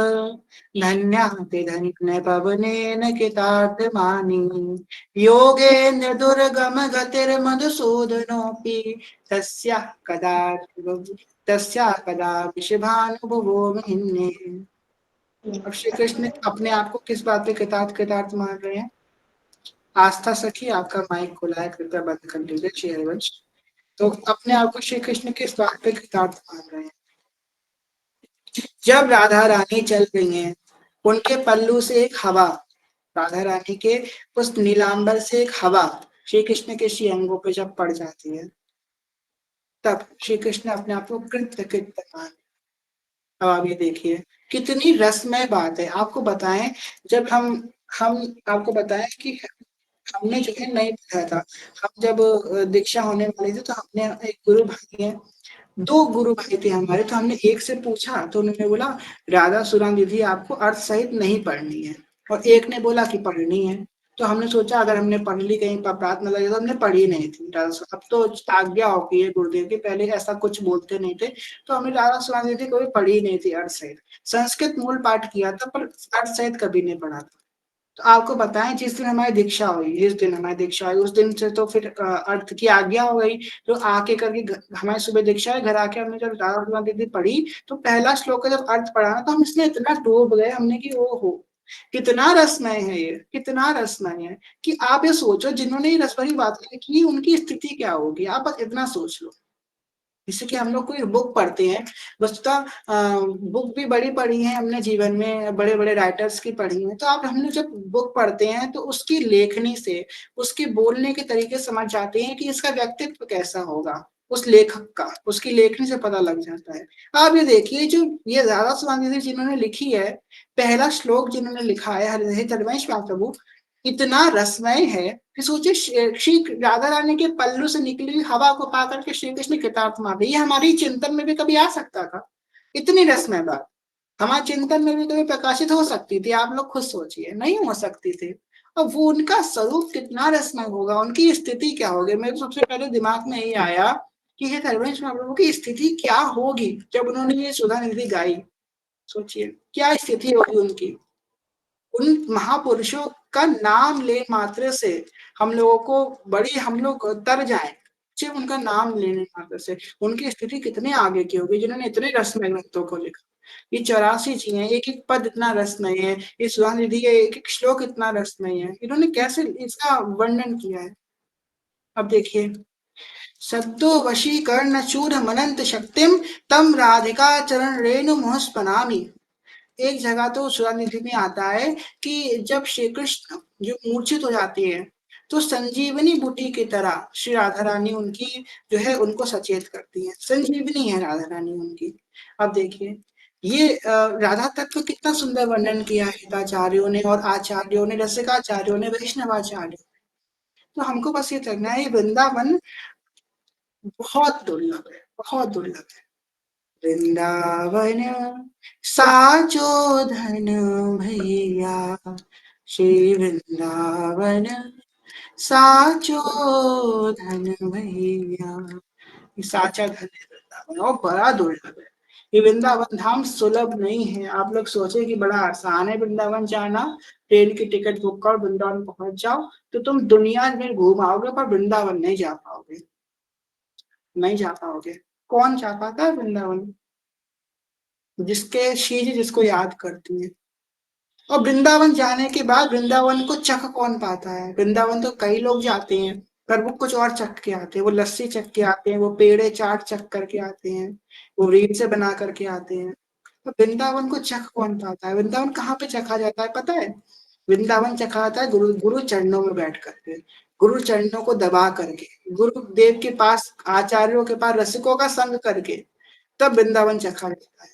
धन्याति धन्यपवनेन कृतार्थमानि, योगेन्द्र दुर्गम गतिर्मधुसूदनोऽपि, तस्याः कदापि शुभानुभवो महिम्ने। अब श्री कृष्ण अपने आप को किस बात पे कृतार्थ कृतार्थ मान रहे हैं? आस्था सखी आपका माइक खुला है, कृपया बंद कर लीजिए शेयरवंश। तो अपने आप को श्री कृष्ण किस बात पे कृतार्थ मान रहे हैं? जब राधा रानी चल रही हैं, उनके पल्लू से एक हवा, राधा रानी के उस नीलांबर से एक हवा श्री कृष्ण के श्री अंगों पे जब पड़ जाती है, तब श्री कृष्ण अपने आप को कृत्य कृत्य मान। अब आप ये देखिए कितनी रसमय बात है। आपको बताएं, जब हम आपको बताएं कि हमने जो है नहीं पढ़ा था, हम जब दीक्षा होने वाली थी तो हमने एक गुरु भाई है, दो गुरु भाई थे हमारे, तो हमने एक से पूछा तो उन्होंने बोला राधा सुरानिधि आपको अर्थ सहित नहीं पढ़नी है, और एक ने बोला कि पढ़नी है। तो हमने सोचा अगर हमने पढ़ ली कहीं पर अपराध न लगे, तो हमने पढ़ी नहीं थी अब तो आज्ञा हो गई है गुरुदेव की, पहले ऐसा कुछ बोलते नहीं थे। तो हमने राधा सुरानिधि कभी पढ़ी नहीं थी अर्थ सहित, संस्कृत मूल पाठ किया था पर अर्थ सहित कभी नहीं पढ़ा था। तो आपको बताएं जिस दिन हमारी दीक्षा हुई, जिस दिन हमारी दीक्षा हुई उस दिन से तो फिर अर्थ की आज्ञा हो गई। तो आके करके हमारी सुबह दीक्षा है, घर आके हमने जब राधा दीदी पढ़ी तो पहला श्लोक का जब अर्थ पढ़ा ना, तो हम इसमें इतना डूब गए हमने कि ओ हो, कितना रसमय है ये, कितना रसमय है कि आप ये सोचो जिन्होंने ये रस भरी बात की उनकी स्थिति क्या होगी, आप बस इतना सोच लो। जैसे कि हम लोग कोई बुक पढ़ते हैं, वस्तुतः बुक भी बड़ी पढ़ी है हमने जीवन में, बड़े बड़े राइटर्स की पढ़ी है, तो आप हमने जब बुक पढ़ते हैं तो उसकी लेखनी से, उसके बोलने के तरीके समझ जाते हैं कि इसका व्यक्तित्व कैसा होगा, उस लेखक का उसकी लेखनी से पता लग जाता है। आप ये देखिए जो ये राधा स्वामी जिन्होंने लिखी है, पहला श्लोक जिन्होंने लिखा है हरे चरमेश प्रभु, इतना रसमय है कि सोचिए श्री राधा रानी के पल्लू से निकली हुई हवा को पा करके श्री कृष्ण कृतार्थ मान रहे, ये हमारी चिंतन में भी कभी आ सकता था? इतनी रसमय बात हमारे चिंतन में भी कभी प्रकाशित हो सकती थी? आप लोग खुद सोचिए, नहीं हो सकती थी। अब वो उनका स्वरूप कितना रसमय होगा, उनकी स्थिति क्या होगी। मेरे सबसे पहले दिमाग में यही आया कि हे हरिवंश महाप्रभु की स्थिति क्या होगी जब उन्होंने ये सुधा निधि गाई। सोचिए क्या स्थिति होगी उनकी। उन महापुरुषों का नाम ले मात्र से हम लोगों को बड़ी हम लोग तर जाए, सिर्फ उनका नाम लेने मात्र से। उनकी स्थिति कितने आगे की होगी जिन्होंने इतने रसमय ग्रंथों को लिखा। ये 84 जी हैं, एक एक पद इतना रसमय है, ये सुधानिधि का एक एक श्लोक इतना रसमय है, इन्होंने कैसे इसका वर्णन किया है। अब देखिए, सद्दो वशीकर्ण चूर मनंत शक्तिम तम राधिका चरण रेणु मोहस्पनामी। एक जगह तो सुरानिधि में आता है कि जब श्री कृष्ण जो मूर्छित हो जाती है तो संजीवनी बूटी की तरह श्री राधा रानी उनकी जो है उनको सचेत करती है, संजीवनी है राधा रानी उनकी। अब देखिए ये राधा तत्व कितना सुंदर वर्णन किया है हिताचार्यों ने और आचार्यों ने, रसिकाचार्यों ने, वैष्णवाचार्यों। तो हमको बस ये करना है, ये वृंदावन बहुत दुर्लभ है, बहुत दुर्लभ है। वृंदावन साचो धन भैया, श्री वृंदावन साचो धन भैया। ये साचा धन है वृंदावन, और बड़ा दुर्लभ है। ये वृंदावन धाम सुलभ नहीं है। आप लोग सोचे कि बड़ा आसान है वृंदावन जाना, ट्रेन की टिकट बुक करो वृंदावन पहुंच जाओ, तो तुम दुनिया में घूम आओगे पर वृंदावन नहीं जा पाओगे, नहीं जा पाओगे। कौन जा पाता है वृंदावन? जिसके शीश जिसको याद करती है। और वृंदावन जाने के बाद वृंदावन को चख कौन पाता है? वृंदावन तो कई लोग जाते हैं पर वो कुछ और चख के आते हैं, वो लस्सी चख के आते हैं, वो पेड़े चाट चख करके आते हैं, वो रील से बना करके आते हैं। तो वृंदावन को चख कौन पाता है? वृंदावन कहाँ पे चखा जाता है पता है? वृंदावन चखा जाता है गुरु गुरु चरणों में बैठ करके, गुरु चरणों को दबा करके, गुरुदेव के पास, आचार्यों के पास रसिकों का संग करके, तब वृंदावन चखा जाता है।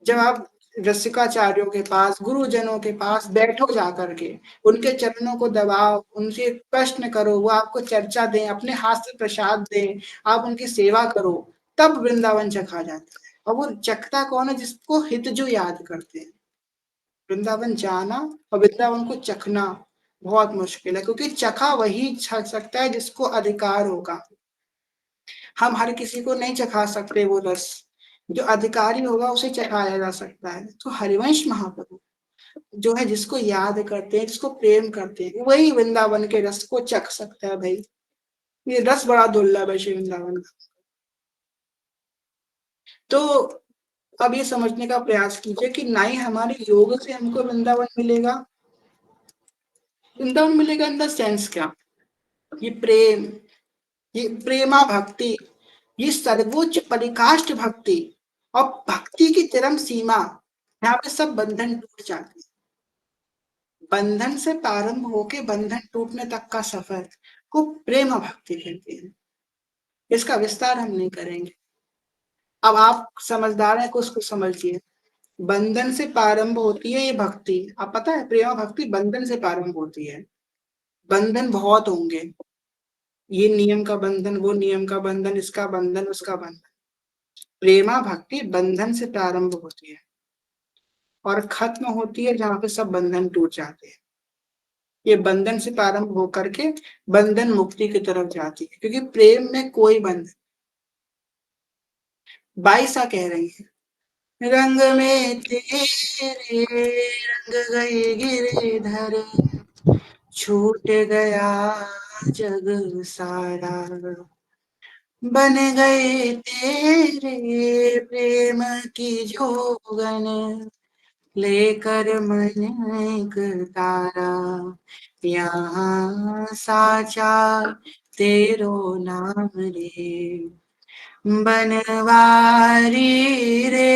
जब आप रसिकाचार्यों के पास, गुरुजनों के पास बैठो जा करके, उनके चरणों को दबाओ, उनसे प्रश्न करो, वो आपको चर्चा दें, अपने हाथ से प्रसाद दें, आप उनकी सेवा करो, तब वृंदावन चखा जाता है। और वो चखता कौन है? जिसको हित जो याद करते हैं। वृंदावन जाना और वृंदावन को चखना बहुत मुश्किल है, क्योंकि चखा वही चख सकता है जिसको अधिकार होगा। हम हर किसी को नहीं चखा सकते वो रस, जो अधिकारी होगा उसे चखाया जा सकता है। तो हरिवंश महाप्रभु जो है, जिसको याद करते हैं, जिसको प्रेम करते हैं, वही वृंदावन के रस को चख सकता है भाई। ये रस बड़ा दुर्लभ है श्री वृंदावन का। तो अब ये समझने का प्रयास कीजिए कि ना ही हमारे योग से हमको वृंदावन मिलेगा। वृंदावन मिलेगा इन द सेंस क्या? ये प्रेम, ये प्रेमा भक्ति, ये सर्वोच्च परिकाष्ठ भक्ति, और भक्ति की चरम सीमा, यहाँ पे सब बंधन टूट जाते हैं। बंधन से प्रारंभ होके बंधन टूटने तक का सफर को प्रेम भक्ति कहते हैं। इसका विस्तार हम नहीं करेंगे। अब आप समझदार हैं, कुछ कुछ समझिए। बंधन से प्रारंभ होती है ये भक्ति, आप पता है प्रेम भक्ति बंधन से प्रारंभ होती है। बंधन बहुत होंगे, ये नियम का बंधन, वो नियम का बंधन, इसका बंधन, उसका बंधन। प्रेमा भक्ति बंधन से प्रारंभ होती है और खत्म होती है जहां पे सब बंधन टूट जाते हैं। ये बंधन से प्रारंभ होकर के बंधन मुक्ति की तरफ जाती है, क्योंकि प्रेम में कोई बंधन। बाईसा कह रही है, रंग में तेरे रंग गए गिरधर, छूट गया जग सारा, बन गए तेरे प्रेम की जोगन, लेकर मन एक तारा, यहाँ साचा तेरो नाम रे, बनवारी रे,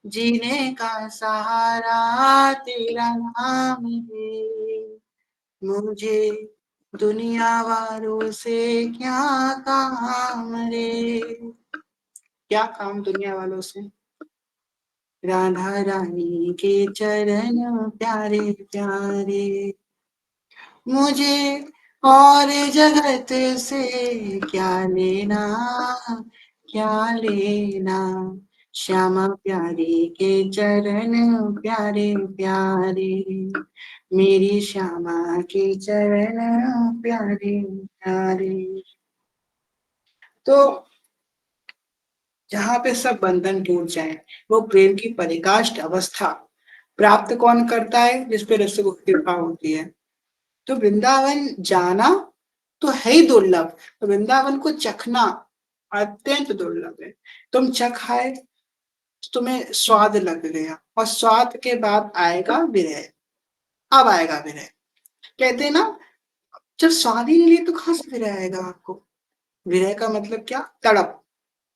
जीने का सहारा तेरा नाम है, मुझे दुनिया वालों से क्या काम रे। क्या काम दुनिया वालों से? राधा रानी के चरण प्यारे प्यारे, मुझे और जगत से क्या लेना, क्या लेना, श्यामा प्यारी के चरण प्यारे प्यारे, मेरी श्यामा के चरण प्यारे प्यारे। तो जहाँ पे सब बंधन टूट जाए, वो प्रेम की परिकाष्ठ अवस्था प्राप्त कौन करता है? जिस पे रस को कृपा होती है। तो वृंदावन जाना तो है ही दुर्लभ, तो वृंदावन को चखना अत्यंत दुर्लभ है। तुम चख आए, तुम्हें स्वाद लग गया, और स्वाद के बाद आएगा विरह। अब आएगा विरह। कहते हैं ना, जब स्वाद ही नहीं लिया तो कहाँ से विरह आएगा आपको? विरह का मतलब क्या? तड़प।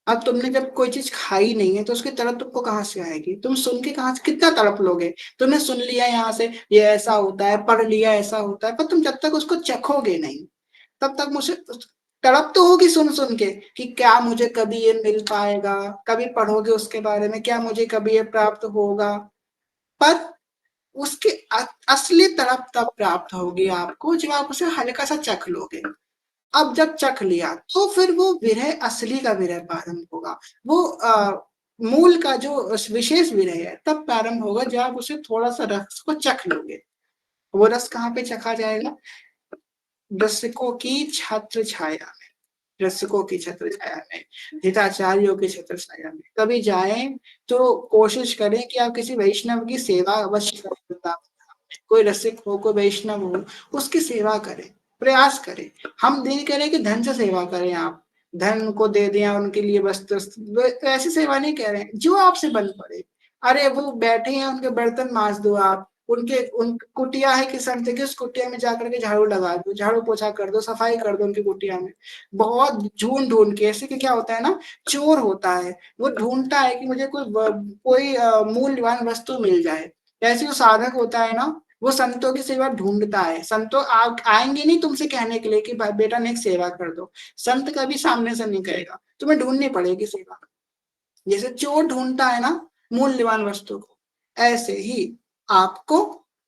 अब तुमने जब कोई चीज खाई नहीं है तो उसकी तड़प तुमको कहाँ से आएगी? तुम सुन के कहाँ से कितना तड़प लोगे? तुमने सुन लिया यहाँ से ये ऐसा होता है, पढ़ लिया ऐसा होता है, पर तुम जब तक उसको चखोगे नहीं, तब तक मुझे तड़प तो होगी सुन सुन के कि क्या मुझे कभी ये मिल पाएगा। कभी पढ़ोगे उसके बारे में, क्या मुझे कभी ये प्राप्त होगा। पर उसकी असली तड़प तब प्राप्त होगी आपको जब आप उसे हल्का सा चख लोगे। अब जब चख लिया तो फिर वो विरह, असली का विरह प्रारंभ होगा। वो मूल का जो विशेष विरह है तब प्रारंभ होगा जब आप उसे थोड़ा सा रस को चख लोगे। वो रस कहाँ पे चखा जाएगा? रसिकों की छत्र छाया में, रसिकों की छत्र छाया में, हिताचार्यों की छत्र छाया में। कभी जाएं तो कोशिश करें कि आप किसी वैष्णव की सेवा अवश्य करें। कोई रसिक हो, कोई वैष्णव हो, उसकी सेवा करें, प्रयास करें। हम नहीं करें कि धन से सेवा करें, आप धन उनको दे दें, उनके लिए वस्त्र, ऐसी सेवा नहीं कह रहे हैं, जो आपसे बन पड़े। अरे वो बैठे हैं, उनके बर्तन मांज दो आप, उनके उन कुटिया है किस संत की, उस कुटिया में जाकर के झाड़ू लगा दो, झाड़ू पोछा कर दो, सफाई कर दो उनकी कुटिया में। बहुत ढूंढ ढूंढ के, ऐसे कि क्या होता है ना, चोर होता है, वो ढूंढता है कि मुझे कोई मूल्यवान वस्तु मिल जाए। ऐसे जो साधक होता है ना, वो संतों की सेवा ढूंढता है। संतों आएंगे नहीं तुमसे कहने के लिए कि भाई बेटा ने एक सेवा कर दो। संत कभी सामने से नहीं कहेगा, तुम्हें ढूंढनी पड़ेगी सेवा। जैसे चोर ढूंढता है ना मूल्यवान वस्तु को, ऐसे ही आपको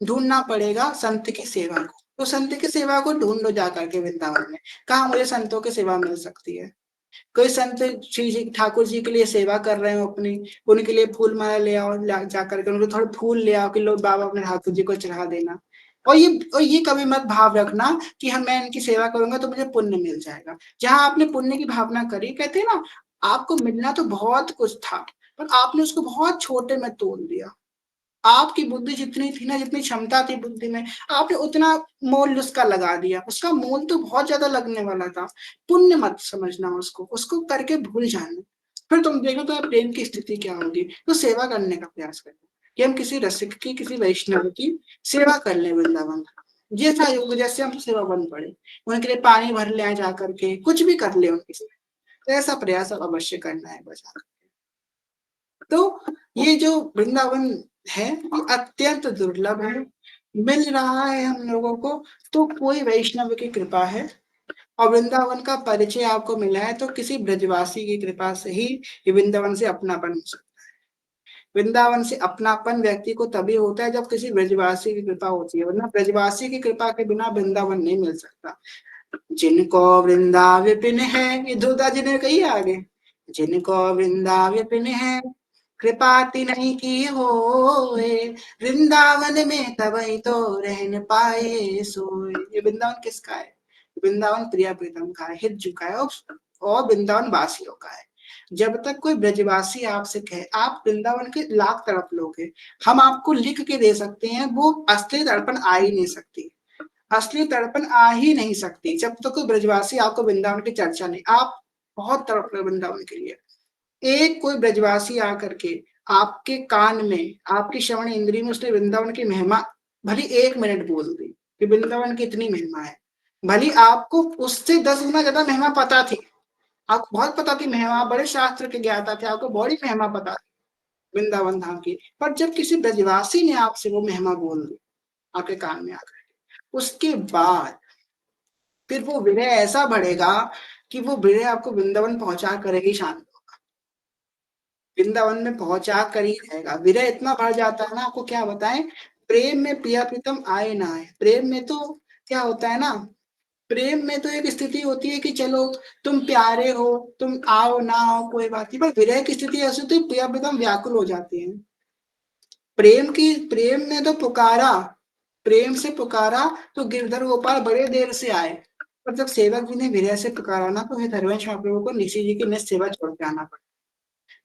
ढूंढना पड़ेगा संत की सेवा को। तो संत की सेवा को ढूंढो जाकर के वृंदावन में, कहाँ मुझे संतों की सेवा मिल सकती है। कोई संत श्री जी ठाकुर जी के लिए सेवा कर रहे हो अपनी, उनके लिए फूल माला ले आओ, जाकर के उनको थोड़े फूल ले आओ कि लो बाबा अपने ठाकुर जी को चढ़ा देना। और ये कभी मत भाव रखना कि हम मैं इनकी सेवा करूंगा तो मुझे पुण्य मिल जाएगा। जहां आपने पुण्य की भावना करी, कहते हैं ना, आपको मिलना तो बहुत कुछ था, पर आपने उसको बहुत छोटे में तोड़ दिया। आपकी बुद्धि जितनी थी ना, जितनी क्षमता थी बुद्धि में, आपने उतना मोल उसका लगा दिया। उसका मोल तो बहुत ज्यादा लगने वाला था। पुण्य मत समझना उसको, उसको करके भूल जाना। फिर तुम देखो तो प्रेम की स्थिति क्या होगी। तो सेवा करने का प्रयास करें कि हम किसी रसिक की, किसी वैष्णव की सेवा कर ले वृंदावन। जैसा योग जैसे हम सेवा बन पड़े, उनके लिए पानी भर ले आए, जा करके कुछ भी कर ले उनकी सेवा। तो ऐसा प्रयास अब अवश्य करना है बचा। तो ये जो वृंदावन है, ये अत्यंत दुर्लभ है, मिल रहा है हम लोगों को तो कोई वैष्णव की कृपा है। और वृंदावन का परिचय आपको मिला है तो किसी ब्रजवासी की कृपा से ही ये वृंदावन से अपनापन हो सकता है। वृंदावन से अपनापन व्यक्ति को तभी होता है जब किसी ब्रजवासी की कृपा होती है, वरना ब्रजवासी की कृपा के बिना वृंदावन नहीं मिल सकता। जिनको वृंदा विपिन है, ये ध्रुवदास जी ने कही है आगे, जिनको वृंदा विपिन है, कृपाति नहीं की होए, वृंदावन में तबई तो रहन पाए सोए। ये वृंदावन किसका है? वृंदावन प्रिया प्रीतम का है, हित झुका है, और वृंदावन वासियों का है। जब तक कोई ब्रजवासी आपसे कहे आप वृंदावन के लाख तड़प लोगे, हम आपको लिख के दे सकते हैं, वो असली दर्पण आ ही नहीं सकती। असली तड़पन आ ही नहीं सकती जब तक कोई ब्रजवासी आपको वृंदावन की चर्चा नहीं। आप बहुत तड़प रहे वृंदावन के लिए, एक कोई ब्रजवासी आकर के आपके कान में, आपकी श्रवण इंद्री में उसने वृंदावन की महिमा भली 1 मिनट बोल दी कि वृंदावन की इतनी महिमा है। भली आपको उससे 10 गुना ज्यादा महिमा पता थी, आपको बहुत पता थी महिमा, बड़े शास्त्र के ज्ञाता थे, आपको बड़ी महिमा पता थी वृंदावन धाम की। पर जब किसी ब्रजवासी ने आपसे वो महिमा बोल दी आपके कान में आकर, उसके बाद फिर वो विनय ऐसा बढ़ेगा कि वो विनय आपको वृंदावन पहुंचा करेगी शांत। वृंदावन में पहुंचा कर ही रहेगा। विरह इतना बढ़ जाता है ना, आपको क्या बताएं। प्रेम में पिया प्रीतम आए ना आए, प्रेम में तो क्या होता है ना, प्रेम में तो एक स्थिति होती है कि चलो तुम प्यारे हो, तुम आओ ना आओ कोई बात नहीं, पर विरह की स्थिति ऐसी होती है आप एकदम व्याकुल हो जाते हैं। प्रेम ने तो पुकारा, प्रेम से पुकारा तो गिरधर गोपाल बड़े देर से आए, पर जब सेवक जी ने विरह से पुकारा ना तो हरिवंश महाप्रभु को निशि जी की निज सेवा छोड़ के आना पड़ा।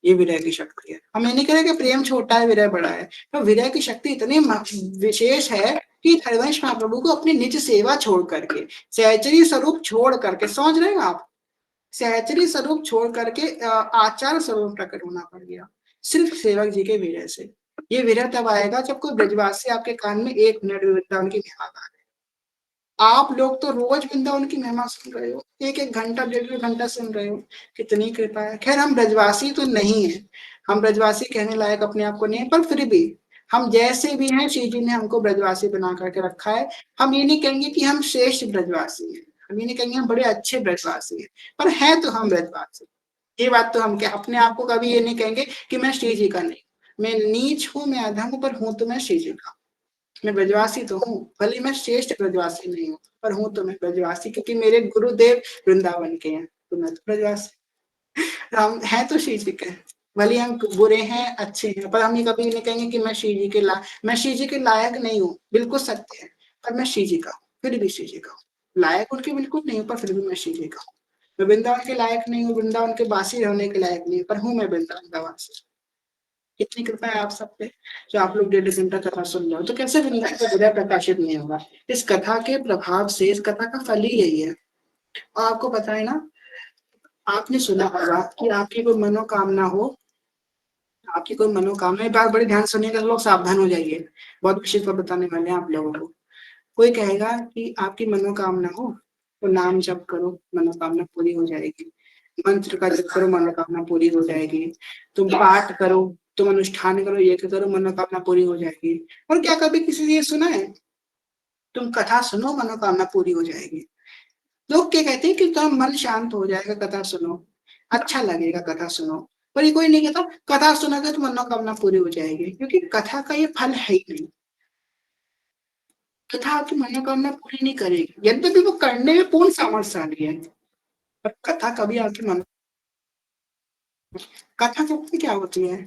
ये विरह की शक्ति है। हम ये नहीं कह रहे कि प्रेम छोटा है विरह बड़ा है, तो विरह की शक्ति इतनी विशेष है कि हरिवंश महाप्रभु को अपनी निज सेवा छोड़ करके, सहचरी स्वरूप छोड़ करके, समझ रहे हैं आप, सहचरी स्वरूप छोड़ करके आचार स्वरूप प्रकट होना पड़ गया सिर्फ सेवक जी के विरह से। ये विरह तब आएगा जब कोई ब्रजवासी आपके कान में 1 मिनट भी वृंदावन की महिमा गा दे। आप लोग तो रोज वृंदावन की महिमा सुन रहे हो, एक एक घंटा 1.5 घंटा सुन रहे हो, कितनी कृपा है। खैर हम ब्रजवासी तो नहीं है, हम ब्रजवासी कहने लायक अपने आप को नहीं है, पर फिर भी हम जैसे भी हैं श्री जी ने हमको ब्रजवासी बना करके रखा है। हम ये नहीं कहेंगे कि हम श्रेष्ठ ब्रजवासी हैं, हम ये नहीं कहेंगे हम बड़े अच्छे ब्रजवासी हैं, पर है तो हम ब्रजवासी। ये बात तो हम क्या अपने आप को कभी ये नहीं कहेंगे कि मैं श्री जी का नहीं, मैं नीच हूँ, मैं अधम हूँ, पर हूँ तो मैं श्री जी का। मैं ब्रजवासी तो हूँ, भले मैं श्रेष्ठ ब्रजवासी नहीं हूँ, पर हूँ तो मैं ब्रजवासी, क्योंकि मेरे गुरुदेव वृंदावन के हैं, तो मैं तो ब्रजवासी। हम हैं तो श्री जी के, भले हम बुरे हैं अच्छे हैं, पर हम ये कभी नहीं कहेंगे कि मैं श्री जी के मैं श्री जी के लायक नहीं हूँ, बिल्कुल सत्य है, पर मैं श्री जी का हूँ, फिर भी श्री जी का हूँ। लायक उनके बिल्कुल नहीं हूँ, पर फिर भी मैं श्री जी का हूँ। मैं वृंदावन के लायक नहीं हूँ, वृंदावन के वासी होने के लायक नहीं हूँ, पर हूँ मैं वृंदावन का वासी। कितनी कृपा है आप सब पे, जो आप लोग 1.5 घंटा कथा सुन रहे हो, तो कैसे वृंदावन का हृदय प्रकाशित नहीं होगा। इस कथा के प्रभाव से, इस कथा का फल ही यही है। और आपको पता है ना, आपने सुना होगा कि आपकी कोई मनोकामना हो, आपकी कोई मनोकामना, बात बड़ी ध्यान सुनिएगा, लोग सावधान हो जाइए, बहुत विशेष बात बताने वाले हैं आप लोगों को। कोई कहेगा कि आपकी मनोकामना हो तो नाम जप करो, मनोकामना पूरी हो जाएगी, मंत्र का जप करो, मनोकामना पूरी हो जाएगी, तुम पाठ करो, तुम अनुष्ठान करो, ये करो, मनोकामना पूरी हो जाएगी। और क्या कभी किसी ने ये सुना है तुम कथा सुनो मनोकामना पूरी हो जाएगी? लोग क्या कहते हैं कि तुम मन शांत हो जाएगा कथा सुनो, अच्छा लगेगा कथा सुनो, पर ये कोई नहीं कहता कथा सुनोगे तो मनोकामना पूरी हो जाएगी, क्योंकि कथा का ये फल है ही नहीं। कथा आपकी मनोकामना पूरी नहीं करेगी, यद्यपि वो करने में पूर्ण सामर्थ्यशाली है, पर कथा कभी आपकी मन, कथा करके क्या होती है,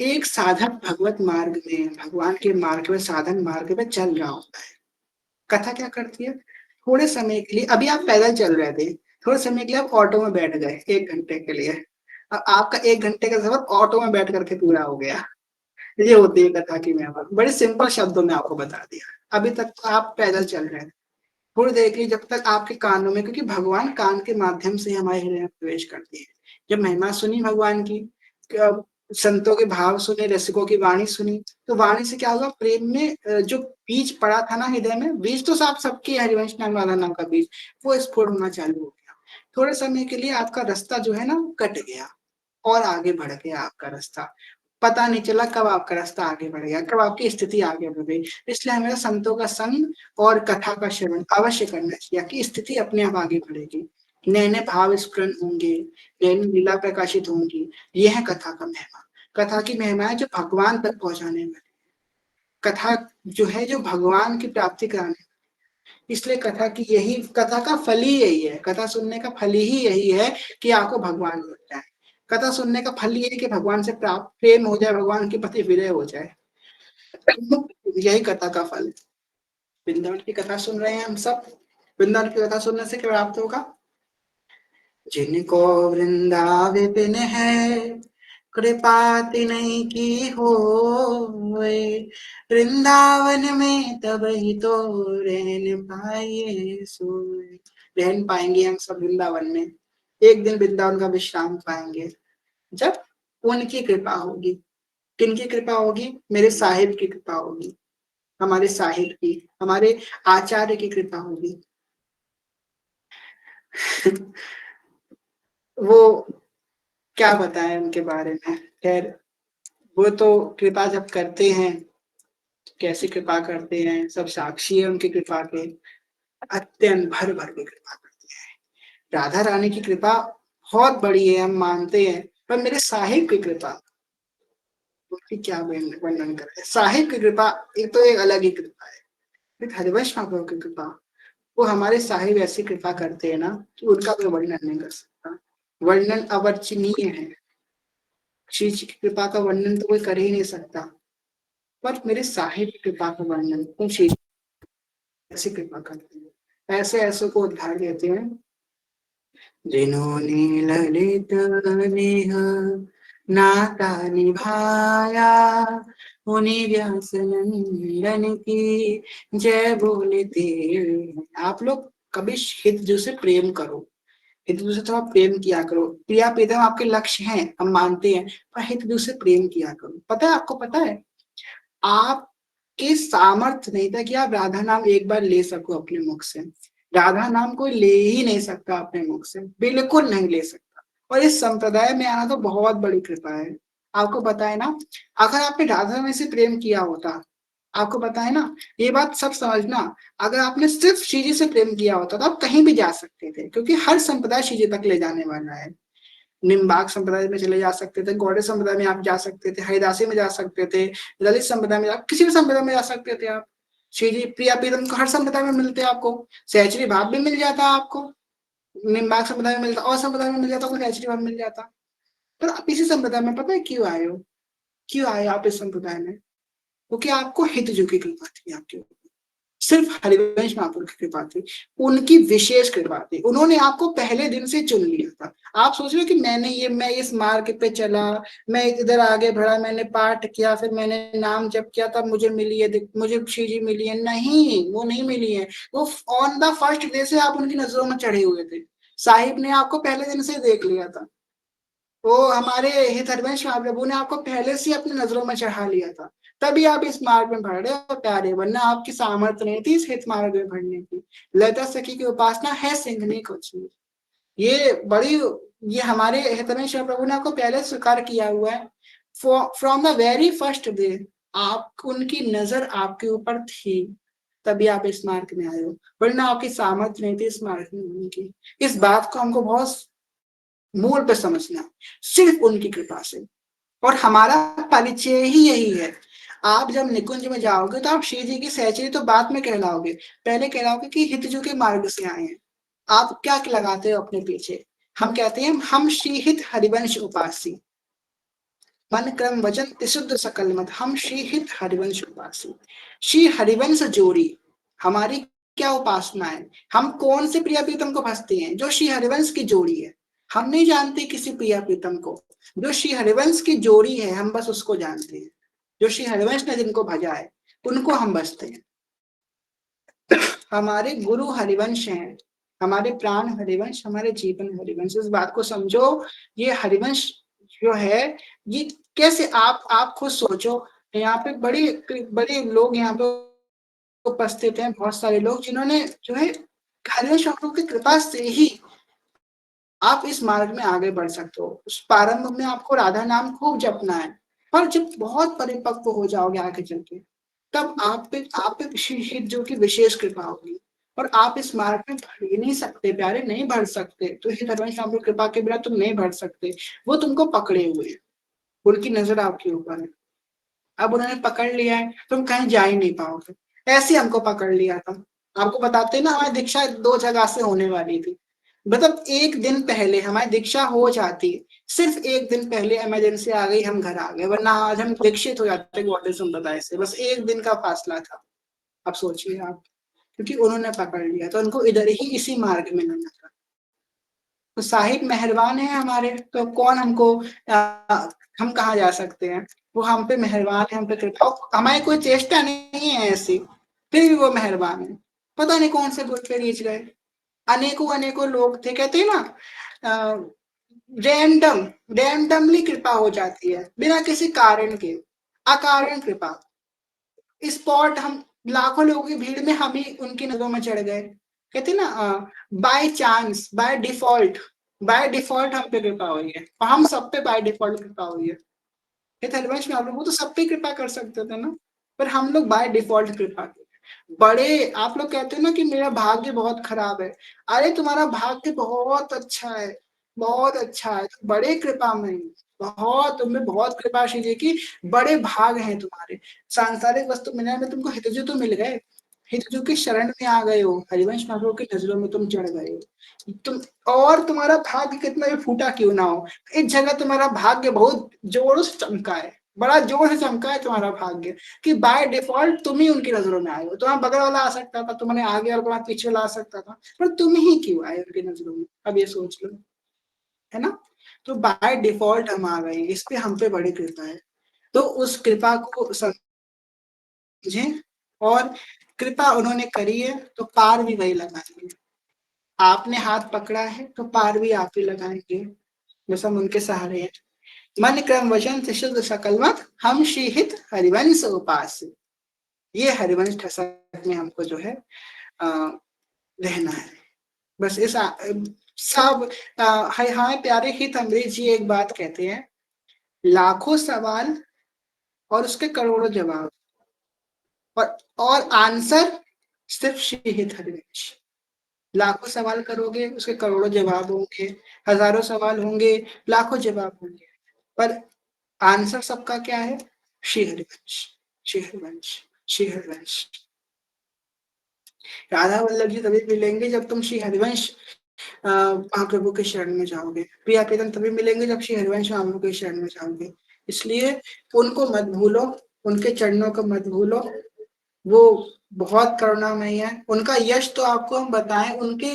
एक साधक भगवत मार्ग में, भगवान के मार्ग में, साधन मार्ग में चल रहा होता है। कथा क्या करती है, थोड़े समय के लिए, अभी आप पैदल चल रहे थे, थोड़े समय के लिए आप ऑटो में बैठ गए 1 घंटे के लिए, अब आपका 1 घंटे का सफर ऑटो में बैठ करके पूरा हो गया। ये होती है कथा की महिमा, बड़े सिंपल शब्दों में आपको बता दिया। अभी तक तो आप पैदल चल रहे थे, थोड़ी देर के लिए, जब तक आपके कानों में, क्योंकि भगवान कान के माध्यम से हमारे हृदय में प्रवेश करते हैं। जब महिमा सुनी भगवान की, संतों के भाव सुने, रसिकों की वाणी सुनी, तो वाणी से क्या होगा, प्रेम में जो बीज पड़ा था ना हृदय में, बीज तो साफ सबके, हरिवंश नाम वाला नाम का बीज, वो स्फुर होना चालू हो गया। थोड़े समय के लिए आपका रास्ता जो है ना कट गया, और आगे बढ़ गया आपका रास्ता, पता नहीं चला कब आपका रास्ता आगे बढ़ गया, कब आपकी स्थिति आगे बढ़ गई। इसलिए हमें संतों का संग और कथा का श्रवण अवश्य करना चाहिए, कि स्थिति अपने आप आगे बढ़ेगी, नए नए भाव स्फुरण होंगे, नई नई लीला प्रकाशित होंगी। यह है कथा का महिमा। कथा की महिमा है जो भगवान तक पहुंचाने में, कथा जो है जो भगवान की प्राप्ति कराने, इसलिए कथा की यही, कथा का फल ही यही है, कथा सुनने का फल ही यही है कि आपको भगवान मिल जाए। कथा सुनने का फल ये है कि भगवान से प्राप्त प्रेम हो जाए, भगवान के प्रति विनय हो जाए, यही कथा का फल है। वृंदावन की कथा सुन रहे हैं हम सब, वृंदावन की कथा सुनने से क्या प्राप्त होगा, जिनको वृंदावन है कृपा तिन्हीं की होए, वृंदावन में तब ही तो रहन पाए सोए। रहन पाएंगे हम सब वृंदावन में, एक दिन वृंदावन का विश्राम पाएंगे, जब उनकी कृपा होगी। किनकी कृपा होगी, मेरे साहिब की कृपा होगी, हमारे साहिब की, हमारे आचार्य की कृपा होगी। वो क्या बताएं उनके बारे में, खैर वो तो कृपा जब करते हैं, कैसी कृपा करते हैं, सब साक्षी है उनकी कृपा के, अत्यंत भर भर के कृपा करते हैं। राधा रानी की कृपा बहुत बड़ी है, हम मानते हैं, पर मेरे साहिब की कृपा, उसकी क्या वर्णन करें। साहिब की कृपा एक तो एक अलग ही कृपा है, फिर हरिवंश महाप्रभु की कृपा, वो हमारे साहिब ऐसी कृपा करते हैं ना कि उनका कोई वर्णन नहीं कर सकता। वर्णन अवर्णनीय है। श्री जी की कृपा का वर्णन तो कोई कर ही नहीं सकता। पर मेरे साहिब की कृपा का वर्णन तो श्री जी ऐसी कृपा करते हैं। ऐसे ऐसे को उद्धार देते हैं जिन्होंने ललित नेह नाता निभाया, उन्हीं व्यास नंदन की जय बोलते। आप लोग कभी हितजू से प्रेम करो, हितजू से थोड़ा प्रेम किया करो। प्रिया प्रीतम आपके लक्ष्य हैं, हम मानते हैं, पर हितजू से प्रेम किया करो। पता है, आपको पता है, आपके सामर्थ्य नहीं था कि आप राधा नाम एक बार ले सको अपने मुख से। राधा नाम कोई ले ही नहीं सकता अपने मुख से, बिल्कुल नहीं ले सकता। और इस संप्रदाय में आना तो बहुत बड़ी कृपा है। आपको पता है ना, अगर आपने राधा में से प्रेम किया होता, आपको पता है ना, ये बात सब समझना, अगर आपने सिर्फ श्री जी से प्रेम किया होता तो आप कहीं भी जा सकते थे, क्योंकि हर संप्रदाय श्री जी तक ले जाने वाला है। निम्बार्क संप्रदाय में चले जा सकते थे, गौड़े संप्रदाय में आप जा सकते थे, हरिदासी में जा सकते थे, ललित संप्रदाय में किसी भी संप्रदाय में जा सकते थे आप। श्री जी प्रिया प्रीतम को हर संप्रदाय में मिलते आपको। सहचरी भाव भी मिल जाता आपको, निम्बार्क संप्रदाय में मिलता, और संप्रदाय में मिल जाता, आपको सहचरी भाव मिल जाता। पर आप इसी संप्रदाय में पता है क्यों आए हो? क्यों आए आप इस संप्रदाय में? क्योंकि आपको हित जो की कृपा थी आपके ऊपर। सिर्फ हरिवंश महापुर की कृपा थी, उनकी विशेष कृपा थी। उन्होंने आपको पहले दिन से चुन लिया था। आप सोच रहे हो कि मैं इस मार्ग पे चला, मैं इधर आगे बढ़ा, मैंने पाठ किया, फिर मैंने नाम जप किया, तब मुझे मिली है, मुझे श्री जी मिली है। नहीं, वो नहीं मिली है। वो ऑन द फर्स्ट डे से आप उनकी नजरों में चढ़े हुए थे। साहिब ने आपको पहले दिन से देख लिया था। वो हमारे हित हरिवंश महाप्रभु ने आपको पहले से अपनी नजरों में चढ़ा लिया था। तभी आप इस मार्ग में बढ़ रहे हो प्यारे, वरना आपकी सामर्थ्य नहीं थी इस हित मार्ग में बढ़ने की। ललिता सखी की उपासना है सिंघनी को चीज। ये बड़ी, ये हमारे हित हरिवंश महाप्रभु ने आपको पहले स्वीकार किया हुआ है। From the very first day आप, उनकी नजर आपके ऊपर थी, तभी आप इस मार्ग में आए हो, वरना आपकी सामर्थ्य नहीं थी इस मार्ग में होने की। इस बात को हमको बहुत मूल पे समझना, सिर्फ उनकी कृपा से। और हमारा परिचय ही यही है। आप जब निकुंज में जाओगे तो आप श्री जी की सहचरी तो बाद में कहलाओगे, पहले कहलाओगे कि हितजू के मार्ग से आए हैं। आप क्या लगाते हो अपने पीछे? हम कहते हैं हम श्री हित हरिवंश उपासी, मन क्रम वचन त्रिशुद्ध सकल मत, हम श्री हित हरिवंश उपासी। श्री हरिवंश जोड़ी हमारी क्या उपासना है? हम कौन से प्रिया प्रीतम को भजते हैं? जो श्री हरिवंश की जोड़ी है। हम नहीं जानते किसी प्रिया प्रीतम को, जो श्री हरिवंश की जोड़ी है हम बस उसको जानते हैं। जो श्री हरिवंश ने जिनको भजा है उनको हम भजते हैं। हमारे गुरु हरिवंश हैं, हमारे प्राण हरिवंश, हमारे जीवन हरिवंश। इस बात को समझो। ये हरिवंश जो है, ये कैसे, आप खुद सोचो। यहाँ पे बड़ी बड़े लोग यहाँ पे उपस्थित हैं, बहुत सारे लोग जिन्होंने जो है हरिवंश ठाकुर की कृपा से ही आप इस मार्ग में आगे बढ़ सकते हो। उस प्रारंभ में आपको राधा नाम खूब जपना है, पर जब बहुत परिपक्व हो जाओगे आगे चल के, तब आप पे विशेष जो की विशेष कृपा होगी, और आप इस मार्ग में बढ़ ही नहीं सकते प्यारे, नहीं बढ़ सकते। तो ये हरिवंश ठाकुर की कृपा के बिना तुम नहीं बढ़ सकते। वो तुमको पकड़े हुए हैं, उनकी नजर आपके ऊपर है। अब उन्होंने पकड़ लिया है, तुम कहीं जा ही नहीं पाओगे। ऐसे हमको पकड़ लिया था। आपको बताते ना, हमारी दीक्षा 2 जगह से होने वाली थी। मतलब एक दिन पहले हमारी दीक्षा हो जाती, सिर्फ एक दिन पहले इमरजेंसी आ गई, हम घर आ गए, वरना आज हम दीक्षित हो जाते गौतम संप्रदाय से। बस एक दिन का फासला था। अब सोचिए आप, क्योंकि उन्होंने पकड़ लिया तो उनको इधर ही इसी मार्ग में लेना था। तो साहिब मेहरबान है हमारे, तो कौन हमको हम कहाँ जा सकते हैं? वो हम पे मेहरबान है, हम पे कृपा, हमारी कोई चेष्टा नहीं है ऐसी, फिर भी वो मेहरबान है। पता नहीं कौन से गुट पे रीच गए। अनेकों अनेकों लोग थे, कहते हैं ना, रैंडम रैंडमली कृपा हो जाती है, बिना किसी कारण के, अकारण कृपा। स्पॉट हम लाखों लोगों की भीड़ में हम ही उनकी नजरों में चढ़ गए। कहते ना, बाय चांस, बाय डिफॉल्ट हम पे कृपा हुई है, और हम सब पे बाय डिफॉल्ट कृपा हुई है। ये धर्मेश में आप लोग, वो तो सब पे कृपा कर सकते थे ना, पर हम लोग बाय डिफॉल्ट कृपा के। बड़े आप लोग कहते हो ना कि मेरा भाग्य बहुत खराब है। अरे तुम्हारा भाग्य बहुत अच्छा है, बहुत अच्छा है, बड़े कृपा में, बहुत तुम्हें बहुत कृपा श्री जी की, बड़े भाग हैं तुम्हारे। सांसारिक वस्तु मिलने में तुमको हितजू तो मिल गए, हितजू की शरण में आ गए हो, हरिवंश महाप्रभु की नजरों में तुम चढ़ गए हो। तुम और तुम्हारा भाग्य कितना भी फूटा क्यों ना हो, इस जगह तुम्हारा भाग्य बहुत जोरों से चमका है, बड़ा जोर से चमका है तुम्हारा भाग्य, कि बाय डिफॉल्ट तुम ही उनकी नजरों में आए हो। तुम्हारा बगल वाला आ सकता था, तुम्हारे आगे और तुम्हारे पीछे वाला आ सकता था, पर तुम ही क्यों आए उनकी नजरों में, अब ये सोच लो, है ना। तो बाय डिफॉल्ट हम आ गए, इस पे हम पे बड़ी कृपा है। तो उस कृपा को समझे, और कृपा उन्होंने करी है तो पार भी वही लगाएंगे। आपने हाथ पकड़ा है तो पार भी आप ही लगाएंगे, बस हम उनके सहारे हैं। मन क्रम वचन से शुद्ध सकल मत, हम श्रीहित हरिवंश उपास। ये हरिवंश ठसक में हमको जो है रहना है। बस इस सब हाय हाय प्यारे हित अमरीश जी एक बात कहते हैं, लाखों सवाल और उसके करोड़ों जवाब, और आंसर सिर्फ श्रीहित हरिवंश। लाखों सवाल करोगे उसके करोड़ों जवाब होंगे, हजारों सवाल होंगे, लाखों जवाब होंगे, पर आंसर सबका क्या है, श्री हरिवंश, श्री हरिवंश, श्री हरिवंश। राधा वल्लभ जी तभी मिलेंगे जब तुम श्री हरिवंश महाप्रभु के शरण में जाओगे, प्रिया प्रीतम तभी मिलेंगे जब श्री हरिवंश महाप्रभु के शरण में जाओगे। इसलिए उनको मत भूलो, उनके चरणों को मत भूलो, वो बहुत करुणामयी है। उनका यश तो आपको हम बताएं, उनके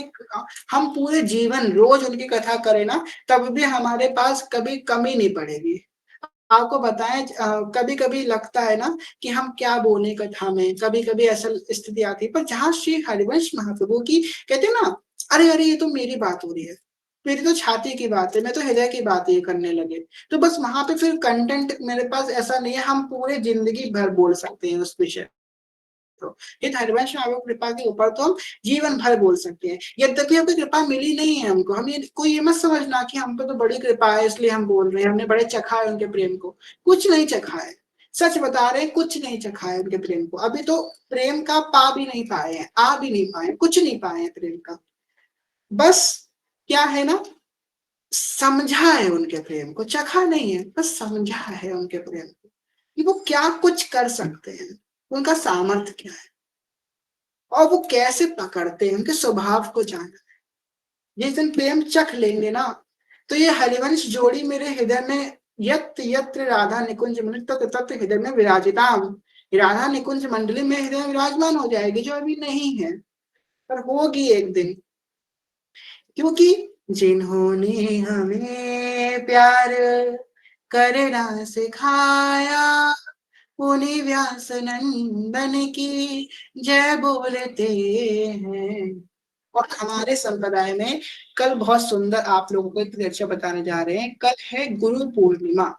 हम पूरे जीवन रोज उनकी कथा करें ना, तब भी हमारे पास कभी कमी नहीं पड़ेगी। आपको बताएं, कभी कभी लगता है ना कि हम क्या बोले कथा में, कभी कभी ऐसा स्थिति आती है, पर जहां श्री हरिवंश महाप्रभु की कहते हैं ना, अरे अरे ये तो मेरी बात हो रही है, मेरी तो छाती की बात है, मैं तो हृदय की बात ये करने लगे, तो बस वहां पे फिर कंटेंट मेरे पास ऐसा नहीं है, हम पूरे जिंदगी भर बोल सकते हैं उस विषय। तो ये हरिवंश महाप्रभु कृपा के ऊपर तो हम जीवन भर बोल सकते हैं। यद्यपि हमको कृपा मिली नहीं है हमको, हम ये कोई ये मत समझना कि हम पे तो बड़ी कृपा है इसलिए हम बोल रहे हैं, हमने बड़े चखा है उनके प्रेम को, कुछ नहीं चखा है। सच बता रहे हैं, कुछ नहीं चखा है उनके प्रेम को, अभी तो प्रेम का पा भी नहीं पाए हैं, आ भी नहीं पाए, कुछ नहीं पाए हैं प्रेम का। बस क्या है ना, समझा है उनके प्रेम को, चखा नहीं है, बस समझा है उनके प्रेम को, कि वो क्या कुछ कर सकते हैं, उनका सामर्थ्य क्या है, और वो कैसे पकड़ते हैं, उनके स्वभाव को जाना। जिस दिन प्रेम चख लेंगे ना, तो ये हरिवंश जोड़ी मेरे हृदय में, यत्र यत्र राधा निकुंज मंडली तत्र तत्र हृदय में विराजिताम, राधा निकुंज मंडली में हृदय में विराजमान हो जाएगी, जो अभी नहीं है पर होगी एक दिन। क्योंकि जिन्होंने हमें प्यार करना सिखाया, उन्हीं व्यास नंदन की जय बोलते हैं। और हमारे संप्रदाय में कल बहुत सुंदर आप लोगों को एक दृश्य बताने जा रहे हैं, कल है गुरु पूर्णिमा।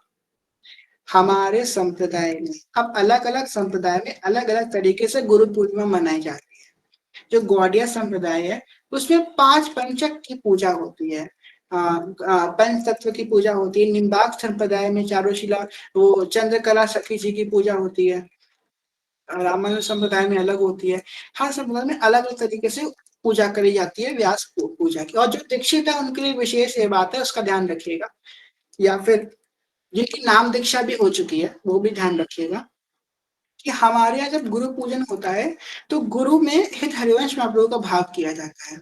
हमारे संप्रदाय में, अब अलग अलग संप्रदाय में अलग अलग तरीके से गुरु पूर्णिमा मनाई जाती है। जो गौड़िया संप्रदाय है उसमें 5 पंचक की पूजा होती है, पंच तत्व की पूजा होती है। निम्बाक संप्रदाय में चारुशिला, वो चंद्रकला सखी जी की पूजा होती है। रामानुज संप्रदाय में अलग होती है। हर संप्रदाय में अलग अलग तरीके से पूजा करी जाती है, व्यास पूजा की। और जो दीक्षित है उनके लिए विशेष ये बात है, उसका ध्यान रखिएगा। या फिर जिनकी नाम दीक्षा भी हो चुकी है वो भी ध्यान रखिएगा कि हमारे यहाँ जब गुरु पूजन होता है तो गुरु में हित हरिवंश महाप्रभु का भाव किया जाता है,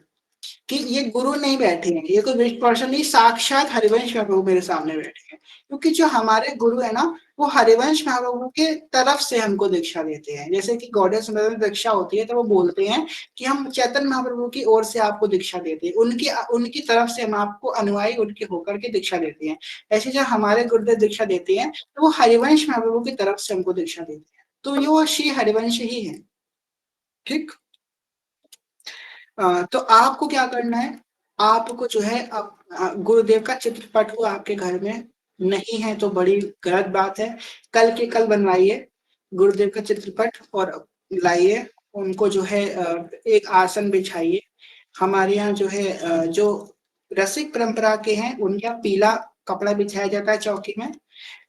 कि ये गुरु नहीं बैठे हैं, ये कोई विशिष्ट पर्सन नहीं, साक्षात हरिवंश महाप्रभु मेरे सामने बैठे हैं। क्योंकि जो हमारे गुरु है ना, वो हरिवंश महाप्रभु के तरफ से हमको दीक्षा देते हैं। जैसे कि गौड़िया संप्रदाय में दीक्षा होती है तो वो बोलते हैं कि हम चैतन्य महाप्रभु की ओर से आपको दीक्षा देते हैं, उनकी उनकी तरफ से हम आपको अनुयायी उनके होकर के दीक्षा देते हैं। ऐसे जब हमारे गुरुदेव दीक्षा देते हैं तो वो हरिवंश महाप्रभु की तरफ से हमको दीक्षा देते हैं, तो ये वो श्री हरिवंश ही है। ठीक, तो आपको क्या करना है, आपको जो है गुरुदेव का चित्रपट हो आपके घर में, नहीं है तो बड़ी गलत बात है, कल के कल बनवाइए गुरुदेव का चित्रपट और लाइए, उनको जो है एक आसन बिछाइए। हमारे यहाँ जो है जो रसिक परंपरा के हैं उनका पीला कपड़ा बिछाया जाता है चौकी में।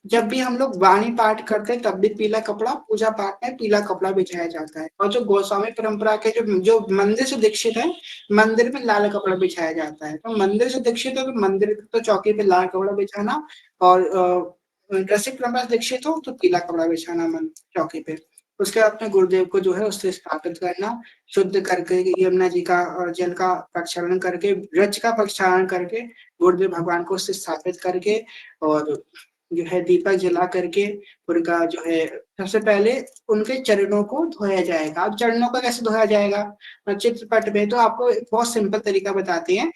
जब भी हम लोग वाणी पाठ करते हैं तब भी पीला कपड़ा, पूजा पाठ में पीला कपड़ा बिछाया जाता है। और जो गोस्वामी परंपरा के जो जो मंदिर से दीक्षित है, मंदिर में लाल कपड़ा बिछाया जाता है। तो मंदिर से दीक्षित हो तो मंदिर तो चौकी पे लाल कपड़ा बिछाना, और रसिक परंपरा से दीक्षित हो तो पीला कपड़ा बिछाना चौकी पे। उसके बाद अपने गुरुदेव को जो है उससे स्थापित करना, शुद्ध करके यमुना जी का जल का प्रक्षालन करके, ब्रज का प्रक्षालन करके, गुरुदेव भगवान को उससे स्थापित करके, और जो है दीपक जला करके उनका जो है सबसे पहले उनके चरणों को धोया जाएगा। अब चरणों को कैसे धोया जाएगा? चित्रपट में तो आपको एक बहुत सिंपल तरीका बताते हैं।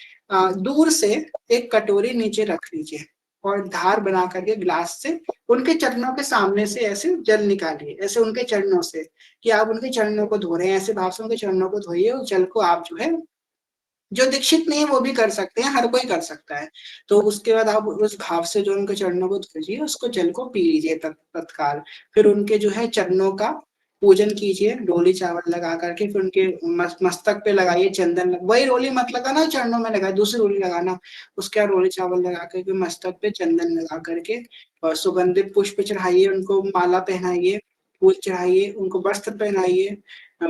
दूर से एक कटोरी नीचे रख लीजिए और धार बना करके ग्लास से उनके चरणों के सामने से ऐसे जल निकालिए, ऐसे उनके चरणों से, कि आप उनके चरणों को धो रहे हैं, ऐसे भाव से उनके चरणों को धोइए। उस जल को आप जो है, जो दीक्षित नहीं है वो भी कर सकते हैं, हर कोई कर सकता है। तो उसके बाद आप उस भाव से जो उनके चरणों को धोइए, उसको जल को पी लीजिए तत्काल। फिर उनके जो है चरणों का पूजन कीजिए, डोली चावल लगा करके, फिर उनके मस्तक पे लगाइए चंदन वही रोली मत लगाना चरणों में लगाए, दूसरी रोली लगाना। उसके बाद रोली चावल लगा करके मस्तक पे चंदन लगा करके और सुगंधित पुष्प चढ़ाइए, उनको माला पहनाइए, फूल चढ़ाइए, उनको वस्त्र पहनाइए,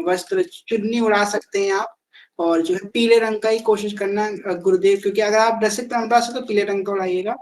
वस्त्र चुन्नी उड़ा सकते हैं आप। और जो है पीले रंग का ही कोशिश करना गुरुदेव, क्योंकि अगर आप रसिक परंपरा से तो पीले रंग का उड़ाइएगा।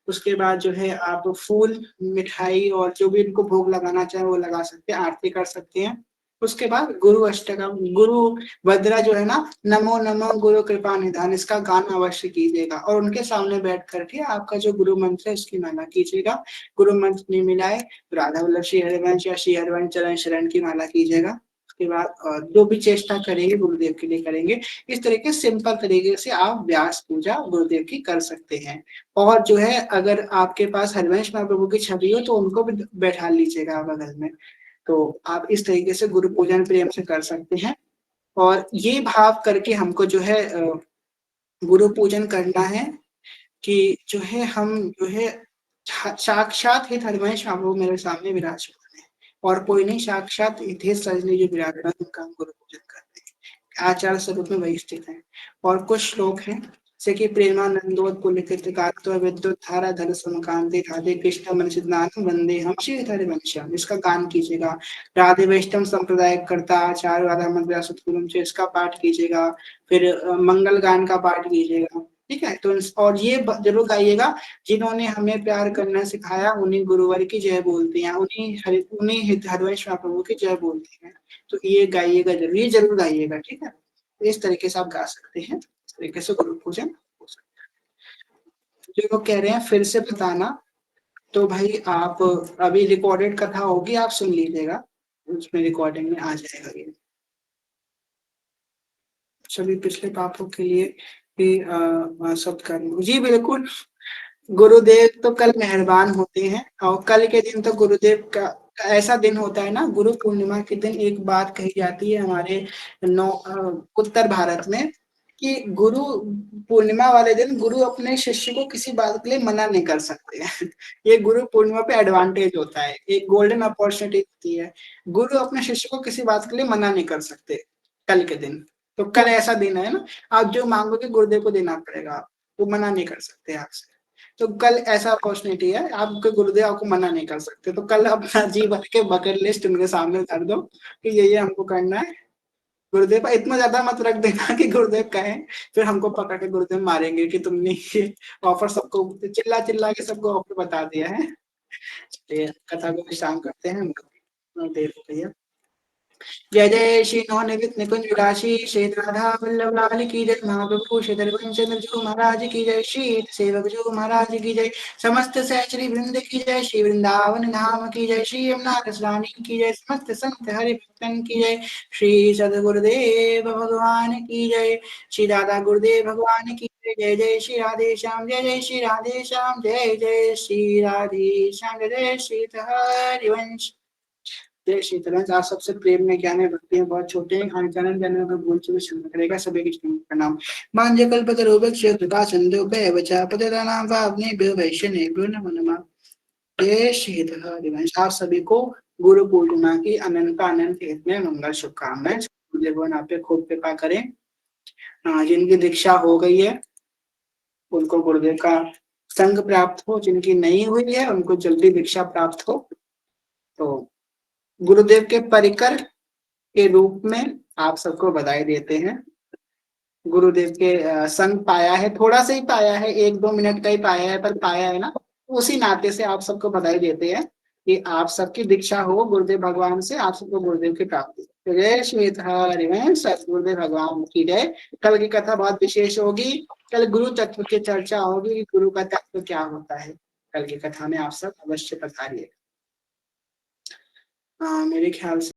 उसके बाद जो है आप फूल, मिठाई और जो भी इनको भोग लगाना चाहे वो लगा सकते हैं, आरती कर सकते हैं। उसके बाद गुरु अष्टकम, गुरु भद्रा जो है ना, नमो नमो गुरु कृपा निधान, इसका गाना अवश्य कीजिएगा। और उनके सामने बैठ करके आपका जो गुरु मंत्र है उसकी माला कीजिएगा। गुरु मंत्र नहीं मिलाए तो राधा वल्लभ श्री हरिवंश या श्री हरिवंश चरण शरण की माला कीजिएगा। उसके बाद जो भी चेष्टा करेंगे गुरुदेव के लिए करेंगे। इस तरीके सिंपल तरीके से आप व्यास पूजा गुरुदेव की कर सकते हैं। और जो है अगर आपके पास हरिवंश महाप्रभु की छवि हो तो उनको भी बैठा लीजिएगा बगल में। तो आप इस तरीके से गुरु पूजन प्रेम से कर सकते हैं। और ये भाव करके हमको जो है गुरु पूजन करना है कि जो है हम जो है साक्षात हित हरिवंश महाप्रभु मेरे सामने विराजमान है, और कोई नहीं, साक्षात हित सजनी जो विराजमान उनका हम गुरु पूजन करते हैं। आचार्य स्वरूप में वही स्थित है। और कुछ श्लोक हैं जैसे कि प्रेमानंदोत्पुलकितकात्व विद्युत धारा धर समकांति राधे कृष्ण मनसिद्धानम वंदे हम श्री हरिवंशम, इसका गान कीजिएगा। राधे वैष्णव संप्रदाय करता आचार्य राधा मंदिर सतगुरु से इसका पाठ कीजिएगा। फिर मंगल गान का पाठ कीजिएगा। ठीक है, तो और ये जरूर गाइएगा, जिन्होंने हमें प्यार करना सिखाया उन्हीं गुरुवर की जय बोलते हैं, उन्हीं हरिवंश महाप्रभु की जय बोलते हैं। तो ये गाइएगा जरूर, ये जरूर गाइएगा। ठीक है, तो इस तरीके से आप गा सकते हैं, इस तरीके से गुरु पूजन हो सकता है। जो लोग कह रहे हैं फिर से बताना, तो भाई आप अभी रिकॉर्डेड कथा होगी, आप सुन लीजिएगा, उसमें रिकॉर्डिंग में आ जाएगा ये सभी पिछले पापों के लिए भी सत्कर्म। जी बिल्कुल, गुरुदेव तो कल मेहरबान होते हैं, और कल के दिन तो गुरुदेव का ऐसा दिन होता है ना, गुरु पूर्णिमा के दिन एक बात कही जाती है हमारे उत्तर भारत में, कि गुरु पूर्णिमा वाले दिन गुरु अपने शिष्य को किसी बात के लिए मना नहीं कर सकते हैं। ये गुरु पूर्णिमा पे एडवांटेज होता है, एक गोल्डन अपॉर्चुनिटी होती है। गुरु अपने शिष्य को किसी बात के लिए मना नहीं कर सकते कल के दिन। तो कल ऐसा दिन है ना, आप जो मांगोगे गुरुदेव को देना पड़ेगा, वो मना नहीं कर सकते आपसे। तो कल ऐसा अपॉर्चुनिटी है, आपके गुरुदेव आपको मना नहीं कर सकते। तो कल अपना जी भर के बकेट लिस्ट उनके सामने कर दो कि ये हमको करना है। गुरुदेव पर इतना ज्यादा मत रख देना कि गुरुदेव कहें फिर हमको पकड़ के गुरुदेव मारेंगे कि तुमने ये ऑफर सबको चिल्ला चिल्ला के सबको ऑफर बता दिया है। चलिए कथा को विश्राम करते हैं, देर हो गई है। जय जय श्री नवनिर्मित निकुंज विलासी श्री राधा वल्लभ लाल की जय। महाप्रभु श्री दरबंचंद्र जी महाराज की जय। श्री सेवक जी महाराज की जय। समस्त सहचरी वृंद की जय। श्री वृंदावन धाम की जय। श्री यमुना रसरानी की जय। समस्त संत हरि भक्तन की जय। श्री सदगुरुदेव भगवान की जय। श्री दादा गुरुदेव भगवान की जय। जय जय श्री राधे श्याम, जय जय श्री राधे श्याम, जय जय श्री राधे श्याम, जय जय श्री हरिवंश। जय शीतला। आप सबसे प्रेम में ज्ञान है भक्ति में बहुत छोटे हैं, खान चरण जनों का भूल चुके क्षमा करेगा सभी के प्रणाम। मांझे कल्पतरुभ्यश्च कृपा सिन्धुभ्यः एव च पतितानां पावनेभ्यो वैष्णवेभ्यो नमो नमः। जय शीतला दिवंश। आप सभी को गुरु पूर्णिमा की अनंत अनंत हित में मंगल शुभकामनाएं। गुरुदेव आप पे खूब कृपा करें। जिनकी दीक्षा हो गई है उनको गुरुदेव का संग प्राप्त हो, जिनकी नहीं हुई है उनको जल्दी दीक्षा प्राप्त हो। तो गुरुदेव के परिकर के रूप में आप सबको बधाई देते हैं। गुरुदेव के संग पाया है, थोड़ा सा ही पाया है, 1-2 मिनट का ही पाया है, पर पाया है ना, उसी नाते से आप सबको बधाई देते हैं। कि आप सबकी दीक्षा हो गुरुदेव भगवान से, आप सबको गुरुदेव की प्राप्ति। जय श्री हरिवंश, सतगुरुदेव भगवान की जय। कल की कथा बहुत विशेष होगी, कल गुरु तत्व की चर्चा होगी, गुरु का तत्व क्या होता है। कल की कथा में आप सब अवश्य पधारिए। मेरे ख्याल से